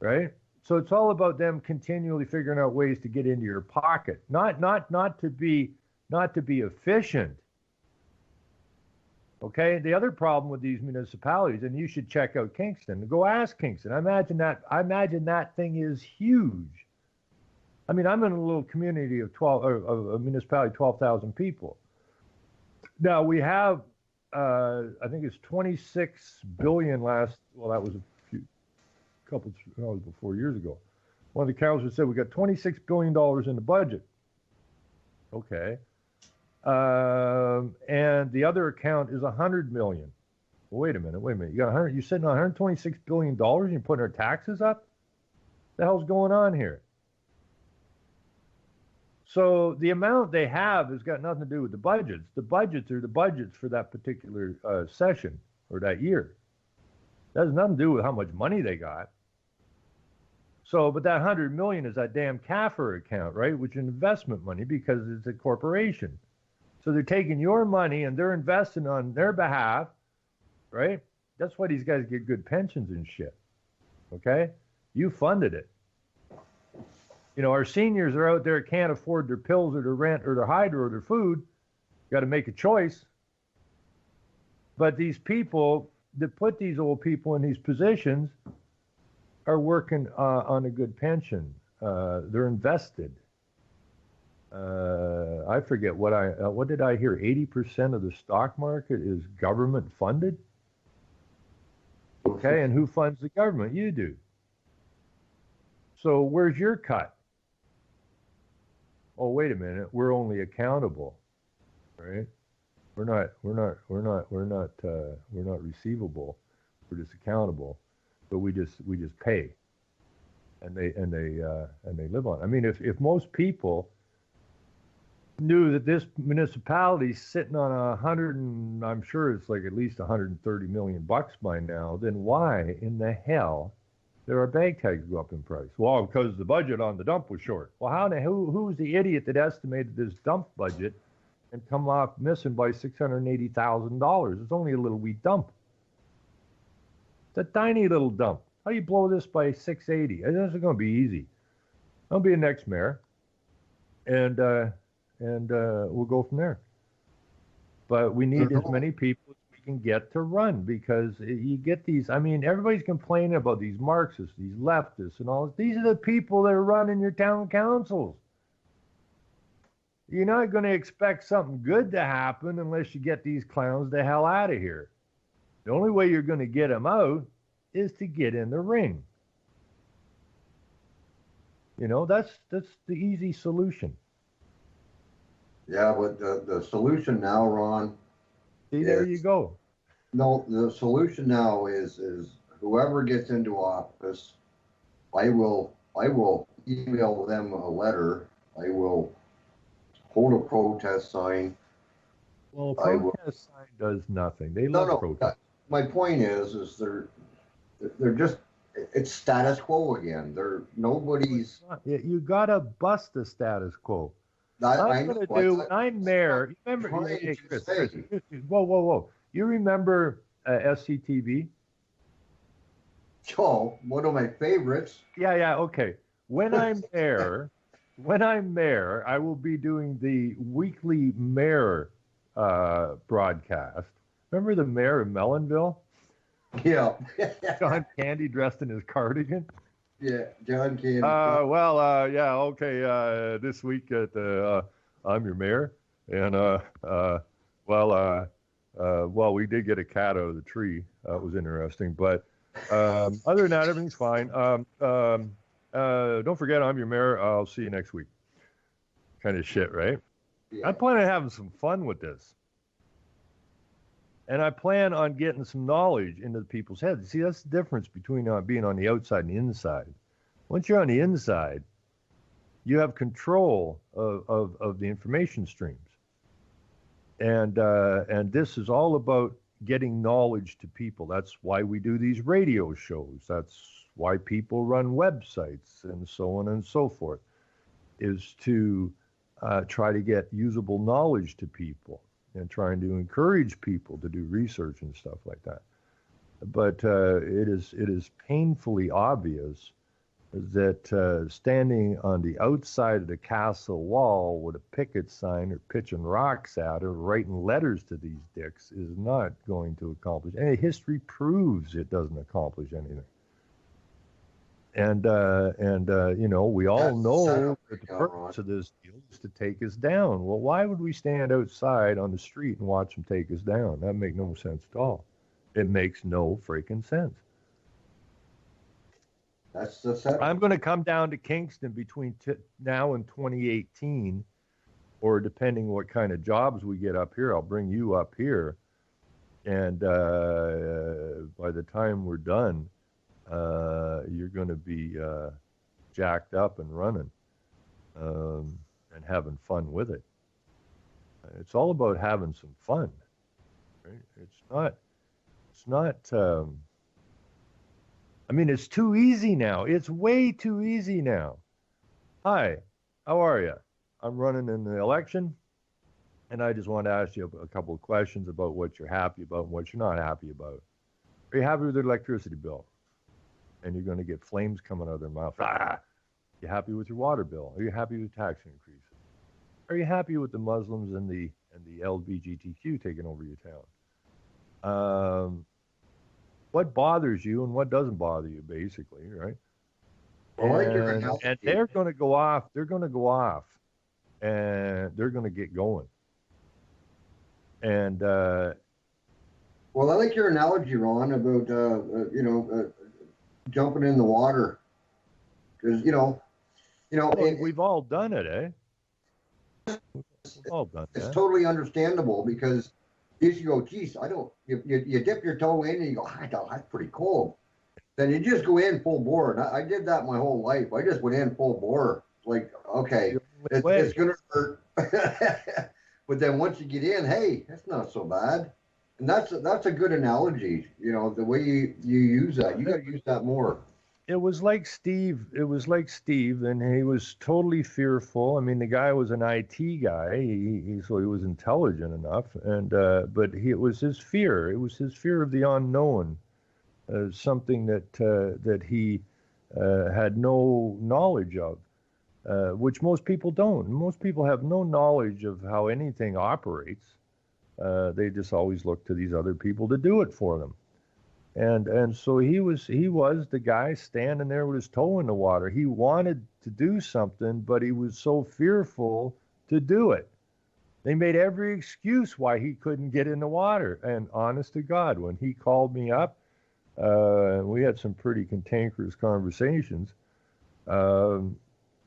right? So it's all about them continually figuring out ways to get into your pocket, not to be efficient, Okay. The other problem with these municipalities, and you should check out Kingston. Go ask Kingston. I imagine that thing is huge. I mean, I'm in a little community of 12, or a municipality, 12,000 people. Now we have, I think it's 26 billion last. Well, that was couple before years ago. One of the councilors said we got $26 billion in the budget. Okay. And the other account is 100 million. Well, wait a minute. You got 100. You're sitting on 126 billion dollars, and you're putting our taxes up. What the hell's going on here? So the amount they have has got nothing to do with the budgets. The budgets are the budgets for that particular session or that year. That has nothing to do with how much money they got. So, but that 100 million is that damn CAFR account, right? Which is investment money because it's a corporation. So they're taking your money and they're investing on their behalf, right? That's why these guys get good pensions and shit. Okay? You funded it. You know, our seniors are out there, can't afford their pills or their rent or their hydro or their food. Got to make a choice. But these people that put these old people in these positions are working on a good pension. They're invested. I forget what did I hear? 80% of the stock market is government funded. Okay, and who funds the government? You do. So where's your cut? Oh, wait a minute. We're only accountable, right? We're not receivable. We're just accountable. But we just pay, and they live on. I mean, if most people knew that this municipality's sitting on I'm sure it's like at least $130 million by now, then why in the hell did our bag tags go up in price? Well, because the budget on the dump was short. Well, who's the idiot that estimated this dump budget and come off missing by $680,000? It's only a little wee dump. It's a tiny little dump. How do you blow this by 680? This is going to be easy. I'll be the next mayor, and we'll go from there. But we need as many people as we can get to run, because you get these. I mean, everybody's complaining about these Marxists, these leftists, and all this. These are the people that are running your town councils. You're not going to expect something good to happen unless you get these clowns the hell out of here. The only way you're going to get them out is to get in the ring. You know, that's the easy solution. Yeah, but the solution now, Ron. See, there you go. No, the solution now is whoever gets into office, I will email them a letter. I will hold a protest sign. Well, a protest sign does nothing. They love protest. My point is they're just, it's status quo again. They're nobody's. You gotta bust the status quo. I'm mayor. Remember? Hey, Chris, whoa! You remember SCTV? Oh, one of my favorites. Yeah. Okay. When I'm mayor, I will be doing the weekly mayor broadcast. Remember the mayor of Mellonville? Yeah. John Candy dressed in his cardigan? Yeah, John Candy. Yeah, okay. This week at I'm your mayor, and we did get a cat out of the tree. That was interesting, but other than that, everything's fine. Don't forget, I'm your mayor. I'll see you next week. Kind of shit, right? Yeah. I plan on having some fun with this. And I plan on getting some knowledge into people's heads. See, that's the difference between being on the outside and the inside. Once you're on the inside, you have control of the information streams. And this is all about getting knowledge to people. That's why we do these radio shows. That's why people run websites and so on and so forth, is to try to get usable knowledge to people, and trying to encourage people to do research and stuff like that. But it is painfully obvious that standing on the outside of the castle wall with a picket sign or pitching rocks at or writing letters to these dicks is not going to accomplish. And history proves it doesn't accomplish anything. And you know, we all know that the purpose of this deal is to take us down. Well, why would we stand outside on the street and watch them take us down? That makes no sense at all. It makes no freaking sense. That's the setup. I'm going to come down to Kingston between now and 2018, or depending what kind of jobs we get up here, I'll bring you up here. And by the time we're done, you're going to be jacked up and running and having fun with it. It's all about having some fun. Right? It's not. I mean, it's too easy now. It's way too easy now. Hi, how are you? I'm running in the election, and I just want to ask you a couple of questions about what you're happy about and what you're not happy about. Are you happy with the electricity bill? And you're going to get flames coming out of their mouth. Ah! You happy with your water bill? Are you happy with tax increases? Are you happy with the Muslims and the LGBTQ taking over your town? What bothers you and what doesn't bother you, basically, right? And they're going to go off. They're going to go off, and they're going to get going. And well, I like your analogy, Ron, about jumping in the water, because we've all done it, eh? We've all done it's that. totally understandable, because you go, geez, I don't. You dip your toe in and you go, that's pretty cold. Then you just go in full bore. And I did that my whole life. I just went in full bore. Like, okay, it's gonna hurt. But then once you get in, hey, that's not so bad. And that's a good analogy. You know, the way you use that, you got to use that more. It was like Steve, and he was totally fearful. I mean, the guy was an IT guy, so he was intelligent enough, and but it was his fear. It was his fear of the unknown, something that he had no knowledge of, which most people don't. Most people have no knowledge of how anything operates. They just always look to these other people to do it for them. And so he was the guy standing there with his toe in the water. He wanted to do something, but he was so fearful to do it. They made every excuse why he couldn't get in the water. And honest to God, when he called me up, we had some pretty cantankerous conversations.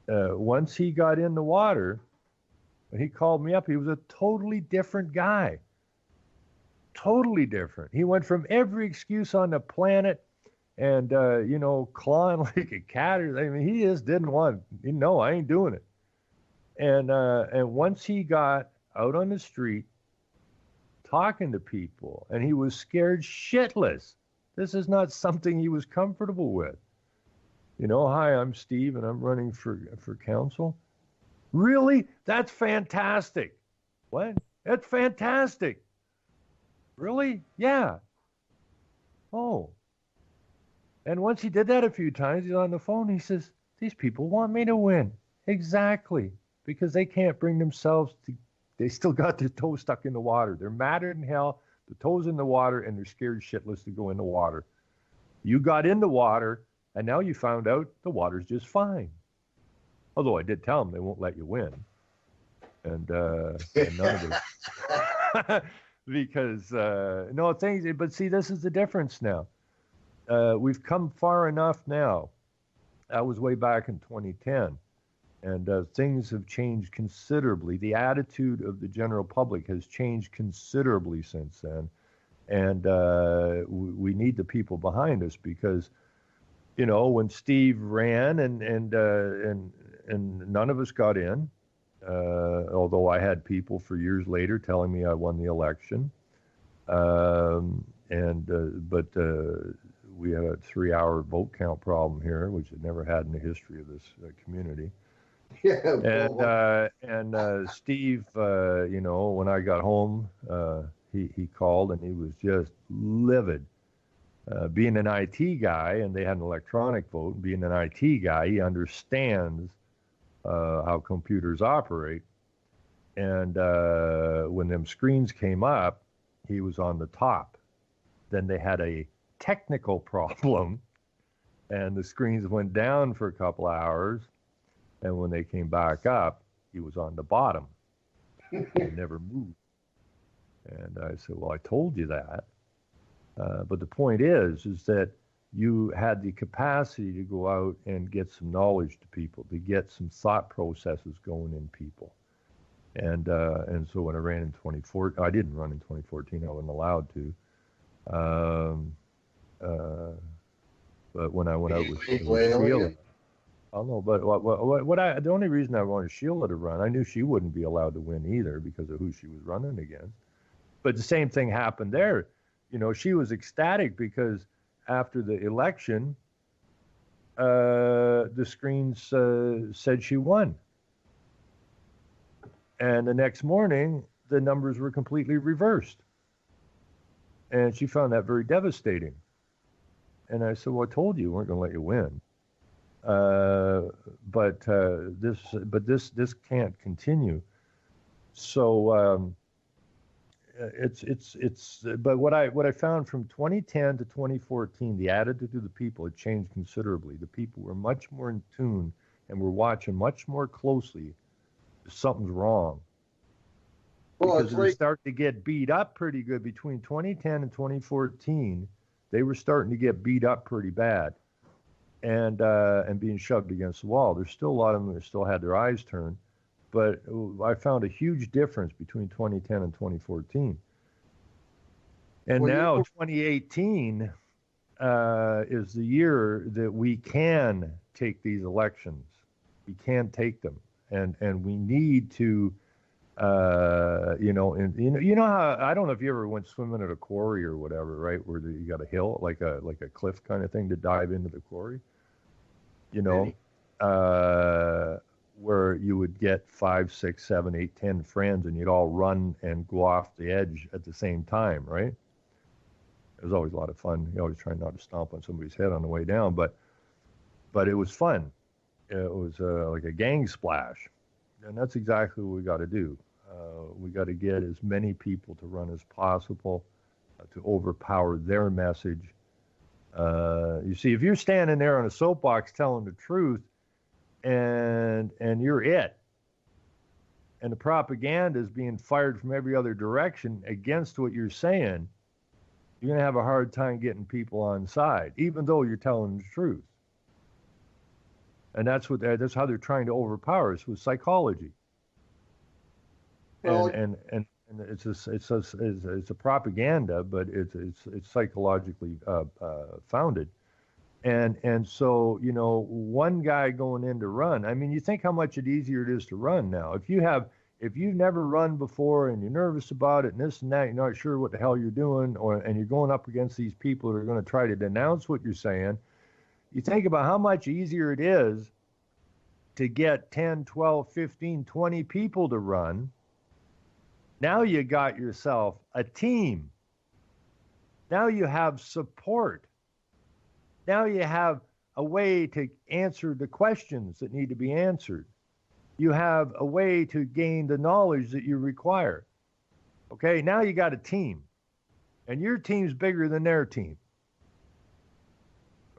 Once he got in the water, he called me up. He was a totally different guy. Totally different. He went from every excuse on the planet and, clawing like a cat. I mean, he just didn't want, no, I ain't doing it. And once he got out on the street talking to people, and he was scared shitless. This is not something he was comfortable with. Hi, I'm Steve, and I'm running for council. Really? That's fantastic. What? That's fantastic. Really? Yeah. Oh. And once he did that a few times, he's on the phone. He says, these people want me to win. Exactly. Because they can't bring themselves to, they still got their toes stuck in the water. They're madder than hell. The toes in the water, and they're scared shitless to go in the water. You got in the water, and now you found out the water's just fine. Although I did tell them they won't let you win. And none of it. Because, but see, this is the difference now. We've come far enough now. That was way back in 2010. And things have changed considerably. The attitude of the general public has changed considerably since then. And we need the people behind us because, when Steve ran and none of us got in, although I had people for years later telling me I won the election. But we had a 3-hour vote count problem here, which had never had in the history of this community. Yeah. And Steve, when I got home, he called and he was just livid. Being an IT guy, and they had an electronic vote, being an IT guy, he understands how computers operate. And when them screens came up, he was on the top. Then they had a technical problem, and the screens went down for a couple of hours. And when they came back up, he was on the bottom. He never moved. And I said, well, I told you that. But the point is that you had the capacity to go out and get some knowledge to people, to get some thought processes going in people. And so when I ran in 2014, I didn't run in 2014. I wasn't allowed to. But when I went out with Sheila, I don't know. But the only reason I wanted Sheila to run, I knew she wouldn't be allowed to win either because of who she was running against. But the same thing happened there. You know, she was ecstatic because after the election, the screens said she won. And the next morning, the numbers were completely reversed. And she found that very devastating. And I said, well, I told you we weren't going to let you win. But this can't continue. So but what I found from 2010 to 2014, the attitude of the people had changed considerably. The people were much more in tune and were watching much more closely. Something's wrong. Well, because they started to get beat up pretty good between 2010 and 2014. They were starting to get beat up pretty bad, and being shoved against the wall. There's still a lot of them that still had their eyes turned, but I found a huge difference between 2010 and 2014. And now 2018 is the year that we can take these elections. We can take them. And we need to, you know how, I don't know if you ever went swimming at a quarry or whatever, right? Where you got a hill, like a cliff kind of thing to dive into the quarry, you know, where you would get 5, 6, 7, 8, 10 friends and you'd all run and go off the edge at the same time, right? It was always a lot of fun. You always trying not to stomp on somebody's head on the way down, but it was fun. It was like a gang splash, and that's exactly what we got to do. We got to get as many people to run as possible to overpower their message. You see, if you're standing there on a soapbox telling the truth, and you're it, and the propaganda is being fired from every other direction against what you're saying, you're going to have a hard time getting people on side, even though you're telling the truth. And that's how they're trying to overpower us with psychology. Well, and it's a propaganda, but it's psychologically founded. And so, you know, one guy going in to run, I mean, you think how much easier it is to run now. If you've never run before and you're nervous about it and this and that, you're not sure what the hell you're doing, and you're going up against these people that are going to try to denounce what you're saying. You think about how much easier it is to get 10, 12, 15, 20 people to run. Now you got yourself a team. Now you have support. Now you have a way to answer the questions that need to be answered. You have a way to gain the knowledge that you require. Okay, now you got a team. And your team's bigger than their team.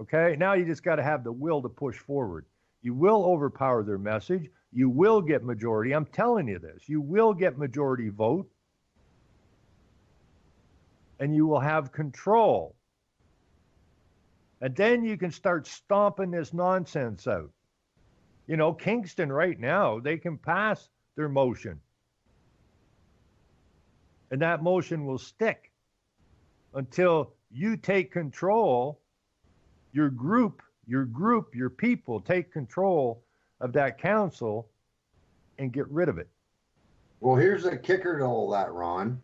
Okay, now you just got to have the will to push forward. You will overpower their message. You will get majority. I'm telling you this. You will get majority vote. And you will have control. And then you can start stomping this nonsense out. You know, Kingston right now, they can pass their motion. And that motion will stick until you take control. Your group, your people take control of that council and get rid of it. Well, here's the kicker to all that, Ron.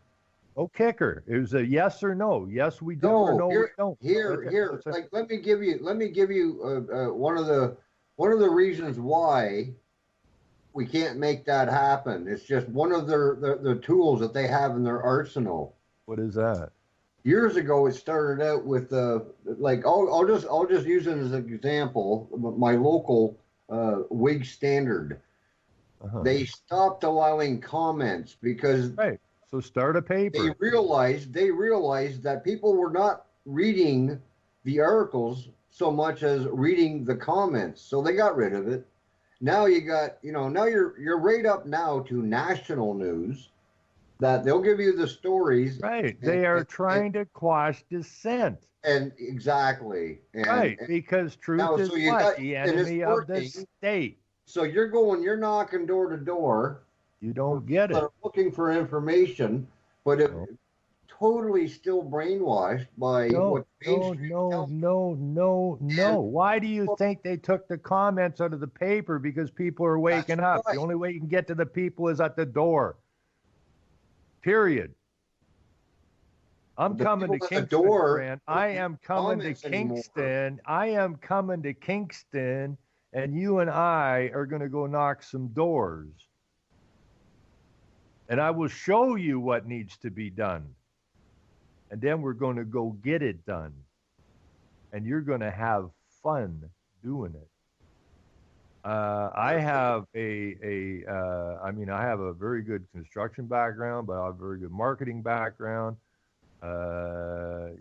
Oh, kicker. It was a yes or no. Yes, we do, or no, we don't. Let me give you one of the reasons why we can't make that happen. It's just one of the tools that they have in their arsenal. What is that? years ago, it started out with like I'll just use it as an example. My local Whig Standard, they stopped allowing comments because Right. So start a paper. they realized that people were not reading the articles so much as reading the comments. So they got rid of it. Now you got, now you're right up now to national news that they'll give you the stories. Right. They are trying to quash dissent. And exactly. Right. Because truth now, is so you what? got- The and it's enemy of the working. state. So you're knocking door to door. You don't get it. They're looking for information, but it No. totally still brainwashed by what mainstream tells No. Why do you think they took the comments out of the paper? Because people are waking That's up. right. The only way you can get to the people is at the door. Period. I'm The coming to people at the Kingston, door friend. I am coming to comments anymore. Kingston. I am coming to Kingston, and you and I are going to go knock some doors. And I will show you what needs to be done. And then we're going to go get it done. And you're going to have fun doing it. I have I have a very good construction background, but I have a very good marketing background. I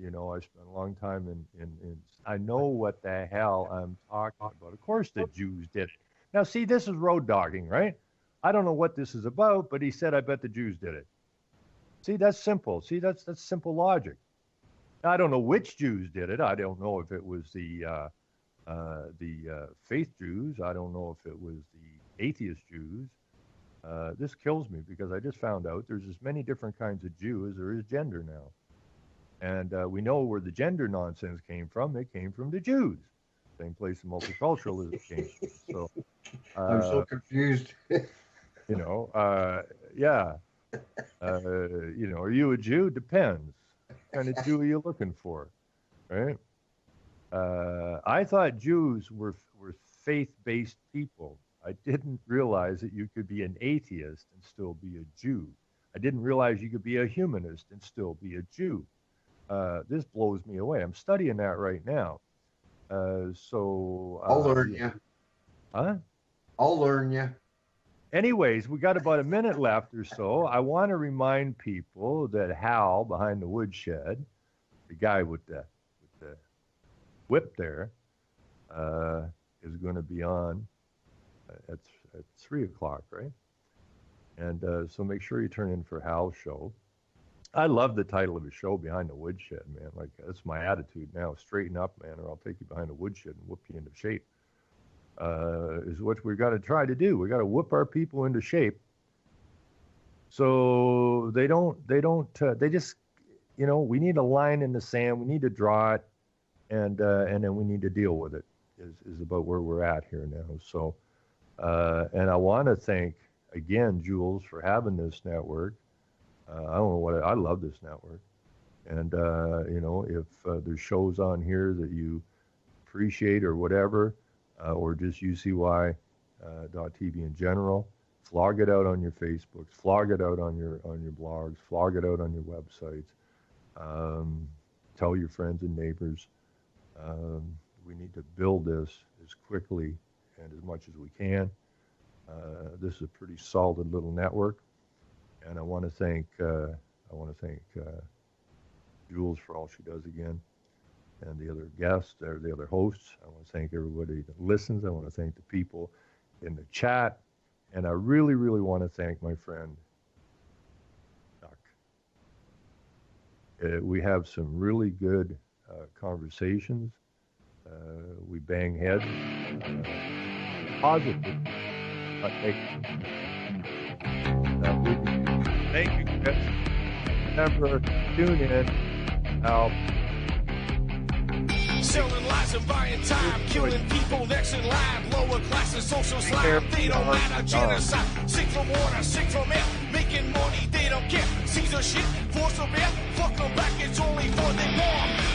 spent a long time in I know what the hell I'm talking about. Of course the Jews did it. Now, see, this is road dogging, right? I don't know what this is about, but he said, I bet the Jews did it. See, that's simple. See, that's simple logic. Now, I don't know which Jews did it. I don't know if it was the faith Jews. I don't know if it was the atheist Jews. This kills me because I just found out there's as many different kinds of Jew as there is gender now. And we know where the gender nonsense came from. It came from the Jews. Same place the multiculturalism came from. So, I'm so confused. yeah. Are you a Jew? Depends. What kind of Jew are you looking for, right? I thought Jews were faith-based people. I didn't realize that you could be an atheist and still be a Jew. I didn't realize you could be a humanist and still be a Jew. This blows me away. I'm studying that right now. I'll learn you. Huh? I'll learn you. Anyways, we got about a minute left or so. I want to remind people that Hal behind the woodshed, the guy with the whip there, is going to be on at 3 o'clock, right? And so make sure you turn in for Hal's show. I love the title of his show, Behind the Woodshed, man. Like, that's my attitude now. Straighten up, man, or I'll take you behind the woodshed and whoop you into shape. Is what we've got to try to do. We got to whoop our people into shape. So they just, we need a line in the sand. We need to draw it, and then we need to deal with it. Is about where we're at here now. So, and I want to thank again Jules for having this network. I don't know I love this network, and if there's shows on here that you appreciate or whatever. Or just UCY.TV in general. Flog it out on your Facebooks. Flog it out on your blogs. Flog it out on your websites. Tell your friends and neighbors. We need to build this as quickly and as much as we can. This is a pretty solid little network, and I want to thank Jules for all she does again. And the other guests, or the other hosts. I want to thank everybody that listens. I want to thank the people in the chat. And I really, really want to thank my friend, Duck. We have some really good conversations. We bang heads. Positive. But thank you, guys. Remember, tune in. Selling lies and buying time, killing people next in line. Lower classes, social slime, they don't matter. Genocide, sick from water, sick from air. Making money, they don't care. Caesar shit, force of air. Fuck them back, it's only for they war.